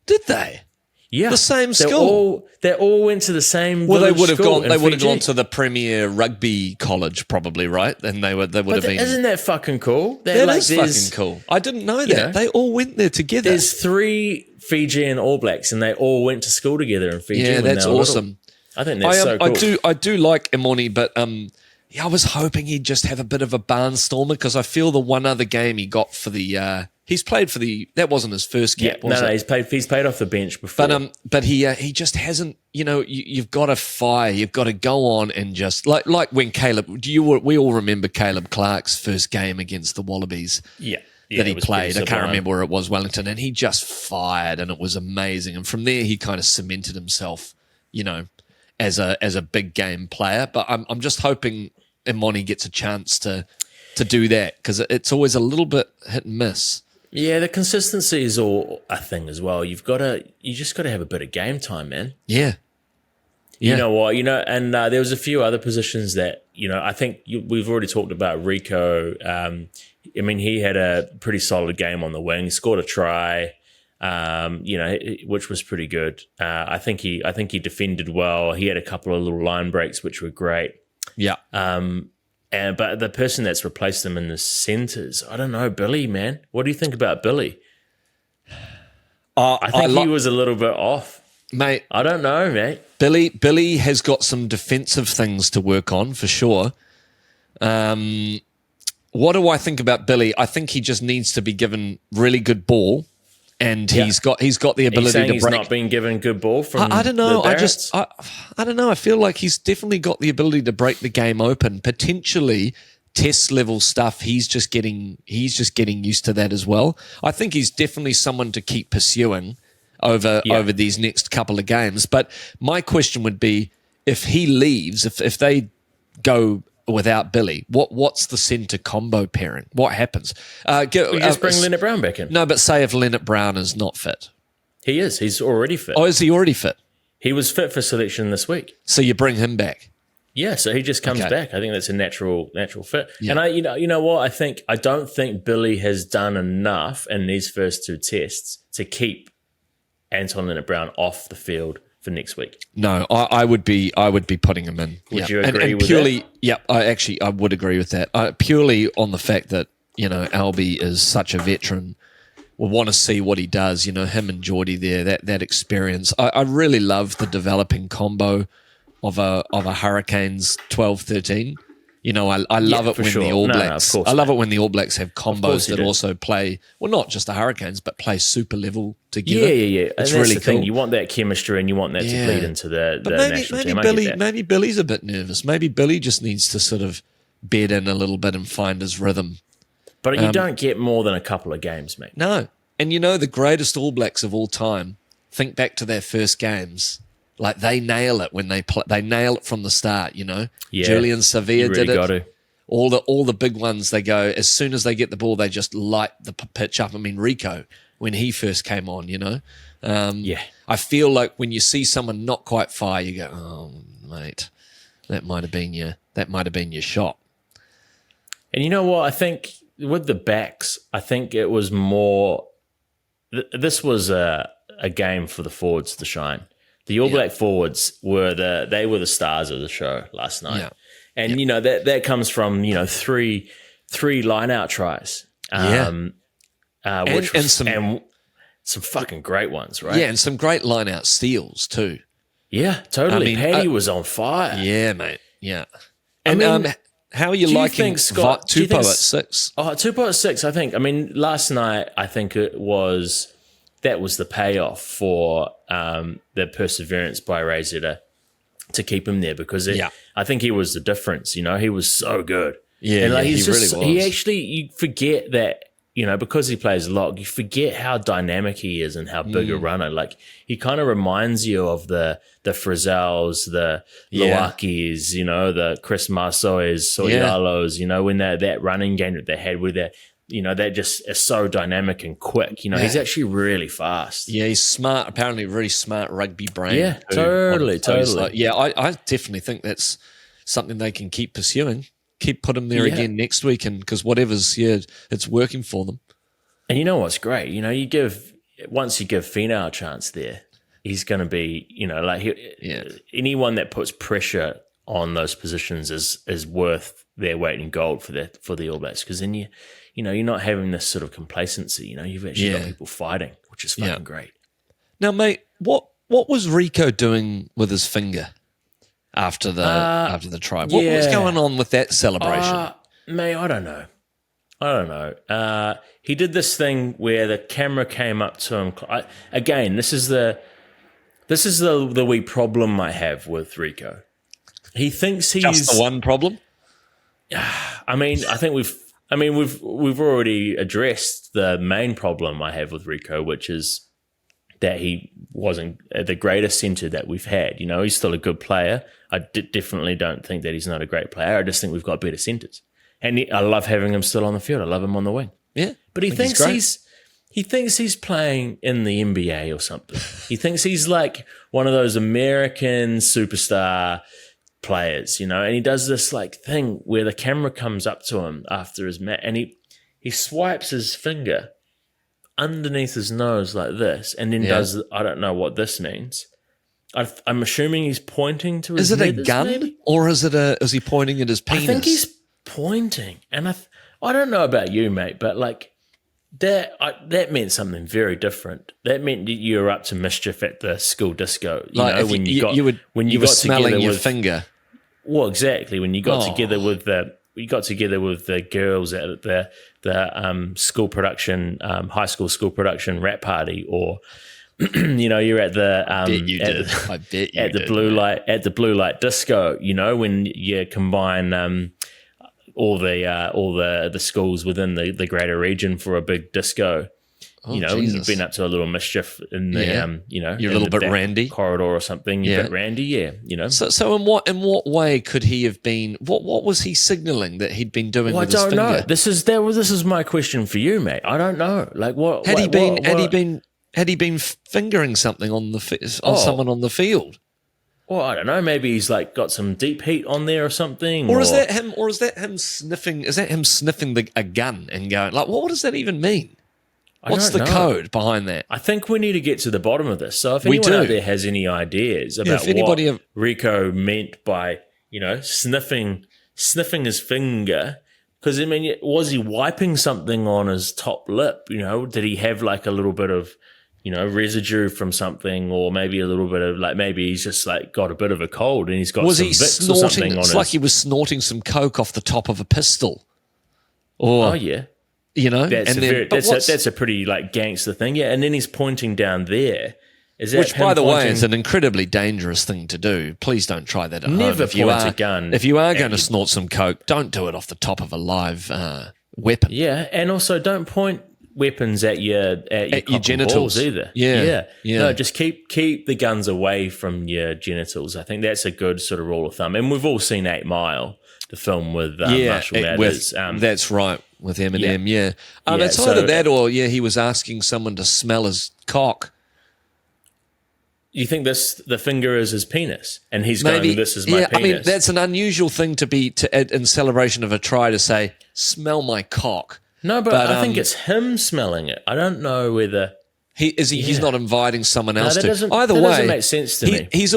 B: Did they?
A: Yeah,
B: the same school.
A: They all went to the same.
B: Well, they would have gone. They would have
A: Fiji.
B: gone to the premier rugby college, probably, right? And they would have been.
A: Isn't that fucking cool?
B: That is fucking cool. I didn't know that. They all went there together.
A: There's 3 Fijian All Blacks, and they all went to school together in Fiji.
B: Yeah, that's awesome.
A: I think that's so cool.
B: I do like Imoni, but I was hoping he'd just have a bit of a barnstormer because I feel the one other game he got for the he's played for that wasn't his first cap, was it?
A: No, he's played off the bench before.
B: But he just hasn't, you've got to fire, you've got to go on and just like when Caleb, we all remember Caleb Clark's first game against the Wallabies.
A: Yeah.
B: That he played. I can't remember where it was, Wellington, and he just fired and it was amazing. And from there he kind of cemented himself, as a big game player. But I'm just hoping Imoni gets a chance to do that because it's always a little bit hit and miss.
A: Yeah, the consistency is all a thing as well. You just got to have a bit of game time, man.
B: Yeah.
A: You know what? And there was a few other positions that, I think we've already talked about Rieko. He had a pretty solid game on the wing, scored a try, which was pretty good. I think he defended well. He had a couple of little line breaks, which were great.
B: Yeah.
A: But the person that's replaced him in the centres, I don't know, Billy, man. What do you think about Billy? I think he was a little bit off.
B: Mate.
A: I don't know, mate.
B: Billy has got some defensive things to work on for sure. What do I think about Billy? I think he just needs to be given really good ball, and he's got the ability to break.
A: He's not been given good ball from.
B: I don't know.
A: I
B: don't know. I feel like he's definitely got the ability to break the game open. Potentially test level stuff. He's just getting used to that as well. I think he's definitely someone to keep pursuing over these next couple of games. But my question would be, if he leaves, if they go without Billy, what's the centre combo pairing? What happens?
A: We just bring Leonard Brown back in.
B: No, but say if Leonard Brown is not fit.
A: He is. He's already fit.
B: Oh, is he already fit?
A: He was fit for selection this week.
B: So you bring him back?
A: Yeah, so he just comes back. I think that's a natural fit.
B: Yeah.
A: And you know what? I don't think Billy has done enough in these first 2 tests to keep Anton Leonard Brown off the field for next week.
B: No, I would be putting him in.
A: Would you agree with
B: purely,
A: that?
B: Yeah, I would agree with that. Purely on the fact that, Albie is such a veteran. We'll want to see what he does, him and Geordie there, that experience. I really love the developing combo of a Hurricanes 12-13. I love it when the All Blacks. I love it when the All Blacks have combos that also play, well, not just the Hurricanes, but play super level together.
A: Yeah.
B: It's
A: and
B: really
A: the
B: cool.
A: thing. You want that chemistry, and you want that to bleed into the national team.
B: Maybe Billy's a bit nervous. Maybe Billy just needs to sort of bed in a little bit and find his rhythm.
A: But you don't get more than a couple of games, mate.
B: No. And the greatest All Blacks of all time, think back to their first games. Like, they nail it when they play. They nail it from the start, Yeah, Julian Savia did it. Got to. All the big ones, they go, as soon as they get the ball, they just light the pitch up. Rieko, when he first came on, I feel like when you see someone not quite fire, you go, oh, mate, that might have been your shot.
A: And you know what? I think with the backs, I think it was more. This was a game for the forwards to shine. The All Black forwards were the stars of the show last night.
B: Yeah.
A: And, that comes from, 3 line-out tries. and some fucking great ones, right?
B: Yeah, and some great line-out steals too.
A: Yeah, totally. Paddy was on fire.
B: Yeah, mate. Yeah. And how are you liking
A: Scott,
B: Tupou at 6?
A: Oh, Tupou at 6, I think. I mean, last night, I think that was the payoff for the perseverance by Razor to keep him there because I think he was the difference. You know, he was so good.
B: Yeah,
A: and
B: he really was.
A: He actually, you forget that, you know, because he plays lock, you forget how dynamic he is and how big a runner. Like, he kind of reminds you of the Frizzels, the Luakis, you know, the Chris Marsois, Soyalos, you know, when that running game that they had with that, you know, that just is so dynamic and quick. You know, he's actually really fast.
B: Yeah, he's smart, apparently really smart rugby brain.
A: Yeah, totally.
B: Like, yeah, I definitely think that's something they can keep pursuing. Put him there again next week, and because whatever's it's working for them.
A: And you know what's great? You know, once you give Finau a chance there, he's going to be, you know, like anyone that puts pressure on those positions is worth their weight in gold for the All Blacks, because then you know you're not having this sort of complacency. You know, you've actually got people fighting, which is fucking great.
B: Now, mate, what was Rieko doing with his finger? After the try, what was going on with that celebration?
A: Mate, I don't know. He did this thing where the camera came up to him. Again, this is the wee problem I have with Rieko. He thinks he's
B: just the one problem.
A: I mean, I think we've already addressed the main problem I have with Rieko, which is that he wasn't the greatest centre that we've had. You know, he's still a good player. I definitely don't think that he's not a great player. I just think we've got better centres. And I love having him still on the field. I love him on the wing.
B: Yeah.
A: But he thinks he's playing in the NBA or something. He thinks he's like one of those American superstar players, you know, and he does this like thing where the camera comes up to him after his match and he swipes his finger underneath his nose like this, and then does, I don't know what this means. I'm assuming he's pointing to his
B: Is it a
A: nethers,
B: gun,
A: maybe?
B: Or is he pointing at his penis?
A: I think he's pointing, and I don't know about you, mate, but like that meant something very different. That meant that you were up to mischief at the school disco. You know, when you were smelling your finger. Well, exactly. When you got together with the girls at the school production, high school school production rap party, or you know, you're at the
B: I bet you
A: at the blue light disco. You know, when you combine all the schools within the greater region for a big disco. You know, you've been up to a little mischief in the you know,
B: you're a little bit randy
A: corridor or something. You're a bit randy, you know.
B: So in what way could he have been? What was he signalling that he'd been doing with his finger?
A: I don't know. This is my question for you, mate. I don't know. Like, what
B: had he been fingering something on someone on the field?
A: Well, I don't know. Maybe he's like got some deep heat on there or something.
B: Or is that him? Or is that him sniffing? Is that him sniffing a gun and going like, what does that even mean? What's the code behind that?
A: I think we need to get to the bottom of this. So if anyone out there has any ideas about what Rieko meant by, you know, sniffing his finger, because I mean, was he wiping something on his top lip? You know, did he have like a little bit of, you know, residue from something, or maybe a little bit of like, maybe he's just like got a bit of a cold and he's got some Vicks or something on his...
B: It's like he was snorting some coke off the top of a pistol. Or, you know,
A: that's a pretty like gangster thing, and then he's pointing down there.
B: Which, by the way, is an incredibly dangerous thing to do. Please don't try that at home.
A: Never point a gun.
B: If you are going to snort some coke, don't do it off the top of a live weapon.
A: Yeah, and also don't point weapons at your genitals either.
B: Yeah.
A: No, just keep the guns away from your genitals. I think that's a good sort of rule of thumb. And we've all seen 8 Mile, the film with Marshall Mathers.
B: That's right, with Eminem. Yeah. It's either that or he was asking someone to smell his cock.
A: You think the finger is his penis, and he's going, "This is my penis."
B: I mean, that's an unusual thing to be in celebration of a try to say, "Smell my cock."
A: No, but I think it's him smelling it. I don't know whether
B: he's not inviting someone else to. Either
A: way,
B: doesn't
A: make sense to me.
B: He's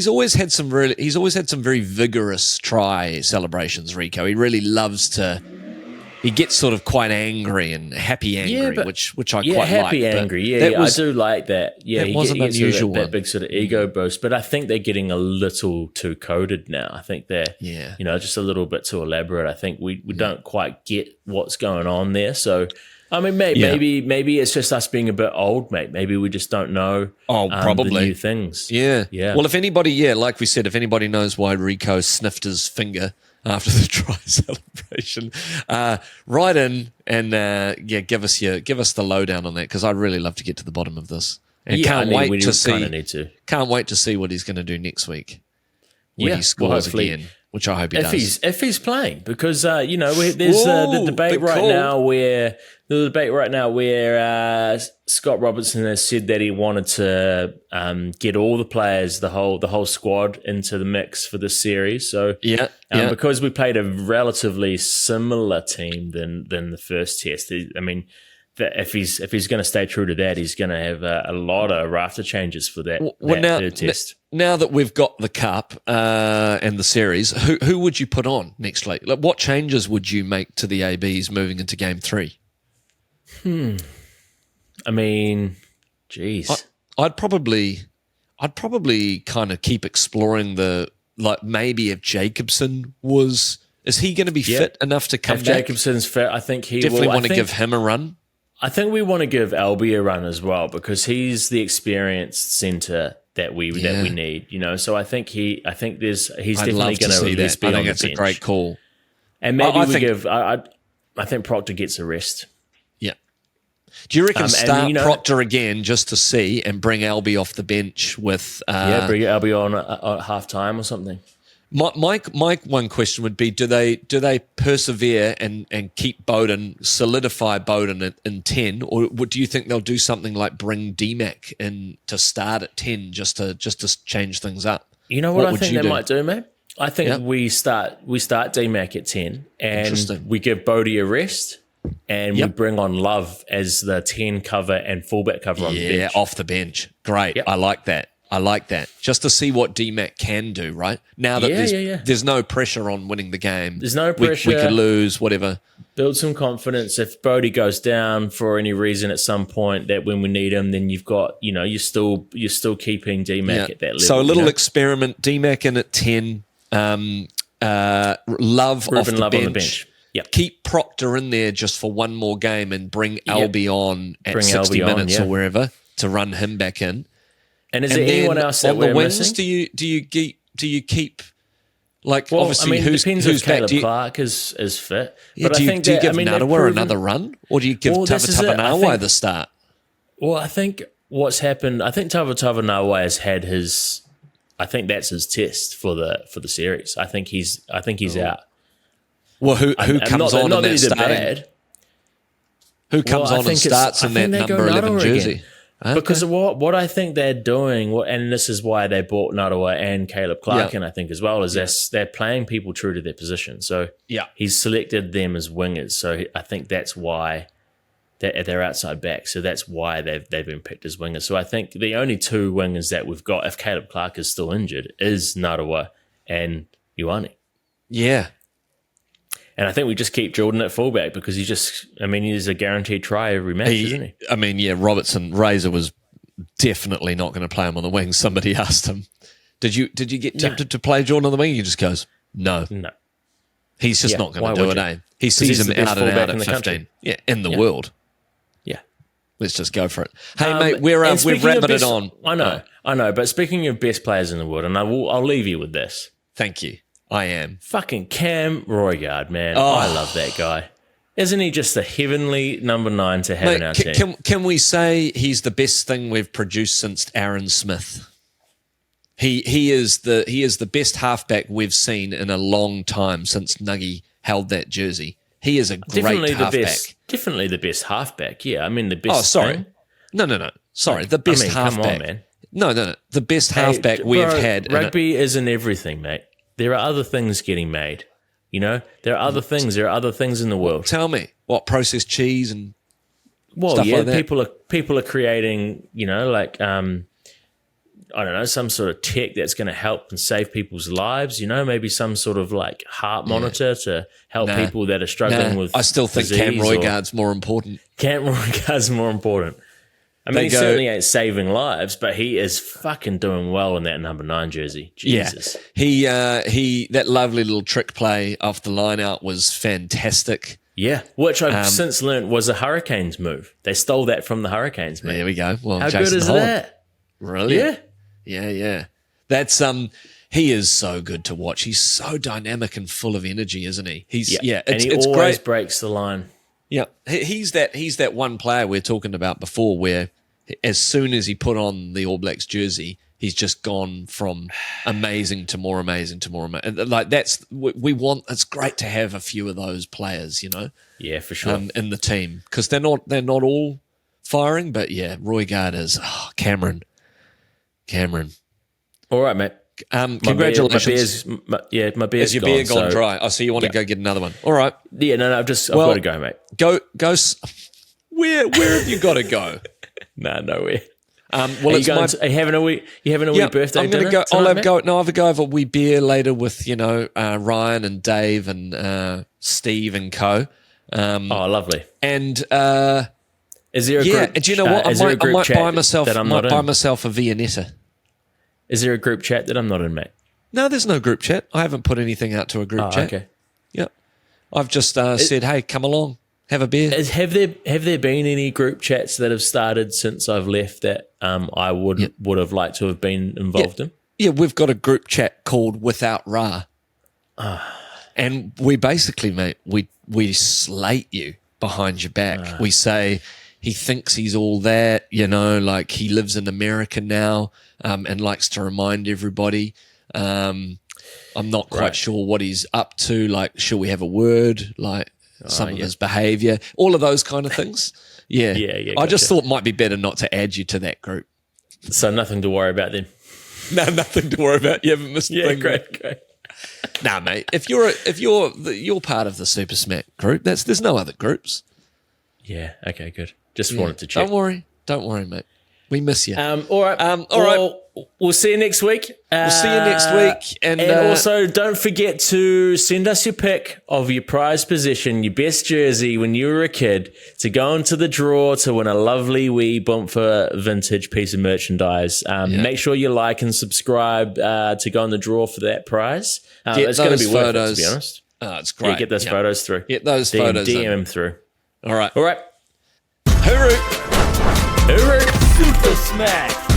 B: always had some very vigorous try celebrations. Rieko, he really loves to He gets sort of quite angry and happy angry, which I quite like.
A: Happy angry. I do like that. Yeah,
B: that wasn't unusual.
A: That big sort of ego boost, but I think they're getting a little too coded now. I think they're just a little bit too elaborate. I think we don't quite get what's going on there. So I mean, maybe it's just us being a bit old, mate. Maybe we just don't know.
B: Probably
A: the new things.
B: Yeah. Well, if anybody, like we said, if anybody knows why Rieko sniffed his finger after the try celebration, write in and give us the lowdown on that, because I'd really love to get to the bottom of this. And can't wait to see what he's going to do next week when he scores again, which I hope he does.
A: If he's playing, because there's the debate right now where Scott Robertson has said that he wanted to get all the players, the whole squad, into the mix for this series. So because we played a relatively similar team than the first test, I mean, if he's going to stay true to that, he's going to have a lot of rafter changes for that third test.
B: Now that we've got the cup and the series, who would you put on next week? Like, what changes would you make to the ABs moving into Game 3?
A: I mean, geez,
B: I'd probably kind of keep exploring maybe if Jacobson is he going to be fit enough to come back?
A: If Jacobson's fit, I think he
B: definitely
A: will.
B: Want to give him a run.
A: I think we want to give Albie a run as well, because he's the experienced centre that we need, So I think he's definitely going to at least be on the bench. I think it's a
B: great call.
A: And maybe I think Proctor gets a rest.
B: Yeah. Do you reckon start Proctor again just to see and bring Albie off the bench with
A: bring Albie on at half time or something?
B: My one question would be: Do they persevere and keep Bowden, solidify Bowden in 10, or do you think they'll do something like bring DMAC in to start at 10 just to change things up?
A: You know what I think they might do, mate? I think we start DMAC at 10 and we give Bodie a rest, and we bring on Love as the 10 cover and fullback cover on the bench.
B: Yeah, off the bench. Great. Yep. I like that. Just to see what DMAC can do, right? Now that there's no pressure on winning the game.
A: There's no pressure.
B: We could lose, whatever.
A: Build some confidence. If Bodie goes down for any reason at some point, that when we need him, then you've got, you're still keeping DMAC at that level.
B: So a little experiment, DMAC in at 10, Love off the bench. On the bench. Yep. Keep Proctor in there just for one more game and bring Albie on at 60 minutes or wherever to run him back in.
A: And is there anyone else that we're missing?
B: Do you keep
A: obviously
B: who's
A: if
B: back?
A: Caleb Clark is fit.
B: Yeah, but do you give Narawa another run, or do you give Tavatavanawai the start?
A: Well, I think what's happened. I think Tavatavanawai has had his. I think that's his test for the series. I think he's out.
B: Well, who comes on in that starting? Who comes on and starts in that number 11 jersey?
A: Again. Okay. Because of what I think they're doing, and this is why they bought Narawa and Caleb Clark in, I think, as well, is they're playing people true to their position. So he's selected them as wingers. So I think that's why they're outside back. So that's why they've been picked as wingers. So I think the only two wingers that we've got, if Caleb Clark is still injured, is Narawa and Ioane.
B: Yeah.
A: And I think we just keep Jordan at fullback because he's a guaranteed try every match, isn't he?
B: I mean, Razor was definitely not going to play him on the wing. Somebody asked him, did you get tempted to play Jordan on the wing? He just goes, no. He's just not going to do it, eh? He sees him out and out at 15.
A: Country.
B: Yeah, in the world.
A: Yeah.
B: Let's just go for it. Hey, mate, we're wrapping it on.
A: I know. But speaking of best players in the world, and I'll leave you with this.
B: Thank you. I am.
A: Fucking Cam Roygaard, man. Oh. I love that guy. Isn't he just a heavenly number 9 to have in our team?
B: Can we say he's the best thing we've produced since Aaron Smith? He is the best halfback we've seen in a long time since Nuggie held that jersey. He is a great halfback.
A: Definitely the best halfback. Yeah, I mean the best.
B: Oh, sorry.
A: Thing.
B: No. Sorry, the best halfback. Come on, man. No. The best halfback we've had.
A: Rugby isn't everything, mate. There are other things getting made. There are other things. There are other things in the world.
B: Tell me what processed cheese and stuff like that.
A: People are creating. I don't know, some sort of tech that's going to help and save people's lives, maybe some sort of like heart monitor to help people that are struggling with
B: I still think Cam Roygaard's more important.
A: Cam Roygaard's more important. I mean, he certainly ain't saving lives, but he is fucking doing well in that number 9 jersey. Jesus.
B: Yeah. He that lovely little trick play off the line out was fantastic.
A: Yeah, which I've since learned was a Hurricanes move. They stole that from the Hurricanes, man.
B: There we go. Well,
A: how
B: Jason
A: good is
B: Holland.
A: that?
B: Really? Yeah. That's he is so good to watch. He's so dynamic and full of energy, isn't he?
A: It's always great. Breaks the line.
B: Yeah, he's that one player we're talking about before where as soon as he put on the All Blacks jersey, he's just gone from amazing to more amazing to more amazing. Like we want. It's great to have a few of those players,
A: Yeah, for sure.
B: In the team because they're not all firing, but yeah, Roygaard is Cameron.
A: All right, mate.
B: Congratulations.
A: My beer's
B: Is your beer gone dry? Oh, so you want to go get another one? All right.
A: Yeah, no, I've got to go, mate.
B: Go. Where have you got to go?
A: Nowhere.
B: Well,
A: are you having a wee birthday
B: I'm going to go. I'll have a go of a wee beer later with Ryan and Dave and Steve and co.
A: Lovely.
B: And
A: is there a group?
B: Do you know what? I might buy myself a Viennetta.
A: Is there a group chat that I'm not in, mate?
B: No, there's no group chat. I haven't put anything out to a group chat.
A: Okay.
B: Yeah, I've just said, hey, come along, have a beer.
A: Have there been any group chats that have started since I've left that I would have liked to have been involved in?
B: Yeah, we've got a group chat called Without Ra. And we basically, mate, we slate you behind your back. We say he thinks he's all that, like he lives in America now and likes to remind everybody. I'm not quite sure what he's up to. Like, should we have a word? Like some of his behavior, all of those kind of things. Yeah. I just thought it might be better not to add you to that group.
A: So nothing to worry about then.
B: No, nothing to worry about. You haven't missed a thing.
A: Great.
B: Nah, mate. If you're part of the Super Smack group, there's no other groups.
A: Yeah. Okay. Good. Just wanted to check.
B: Don't worry, mate. We miss you.
A: All right. All right. We'll see you next week. And also, don't forget to send us your pick of your prized possession, your best jersey when you were a kid, to go into the draw to win a lovely wee Bumper vintage piece of merchandise. Make sure you like and subscribe to go in the draw for that prize. It's going to be worth it, to be honest.
B: Oh, it's great.
A: Yeah, get those photos through.
B: Get those photos
A: DM them through.
B: All right.
A: Hooroo.
B: Super Smack.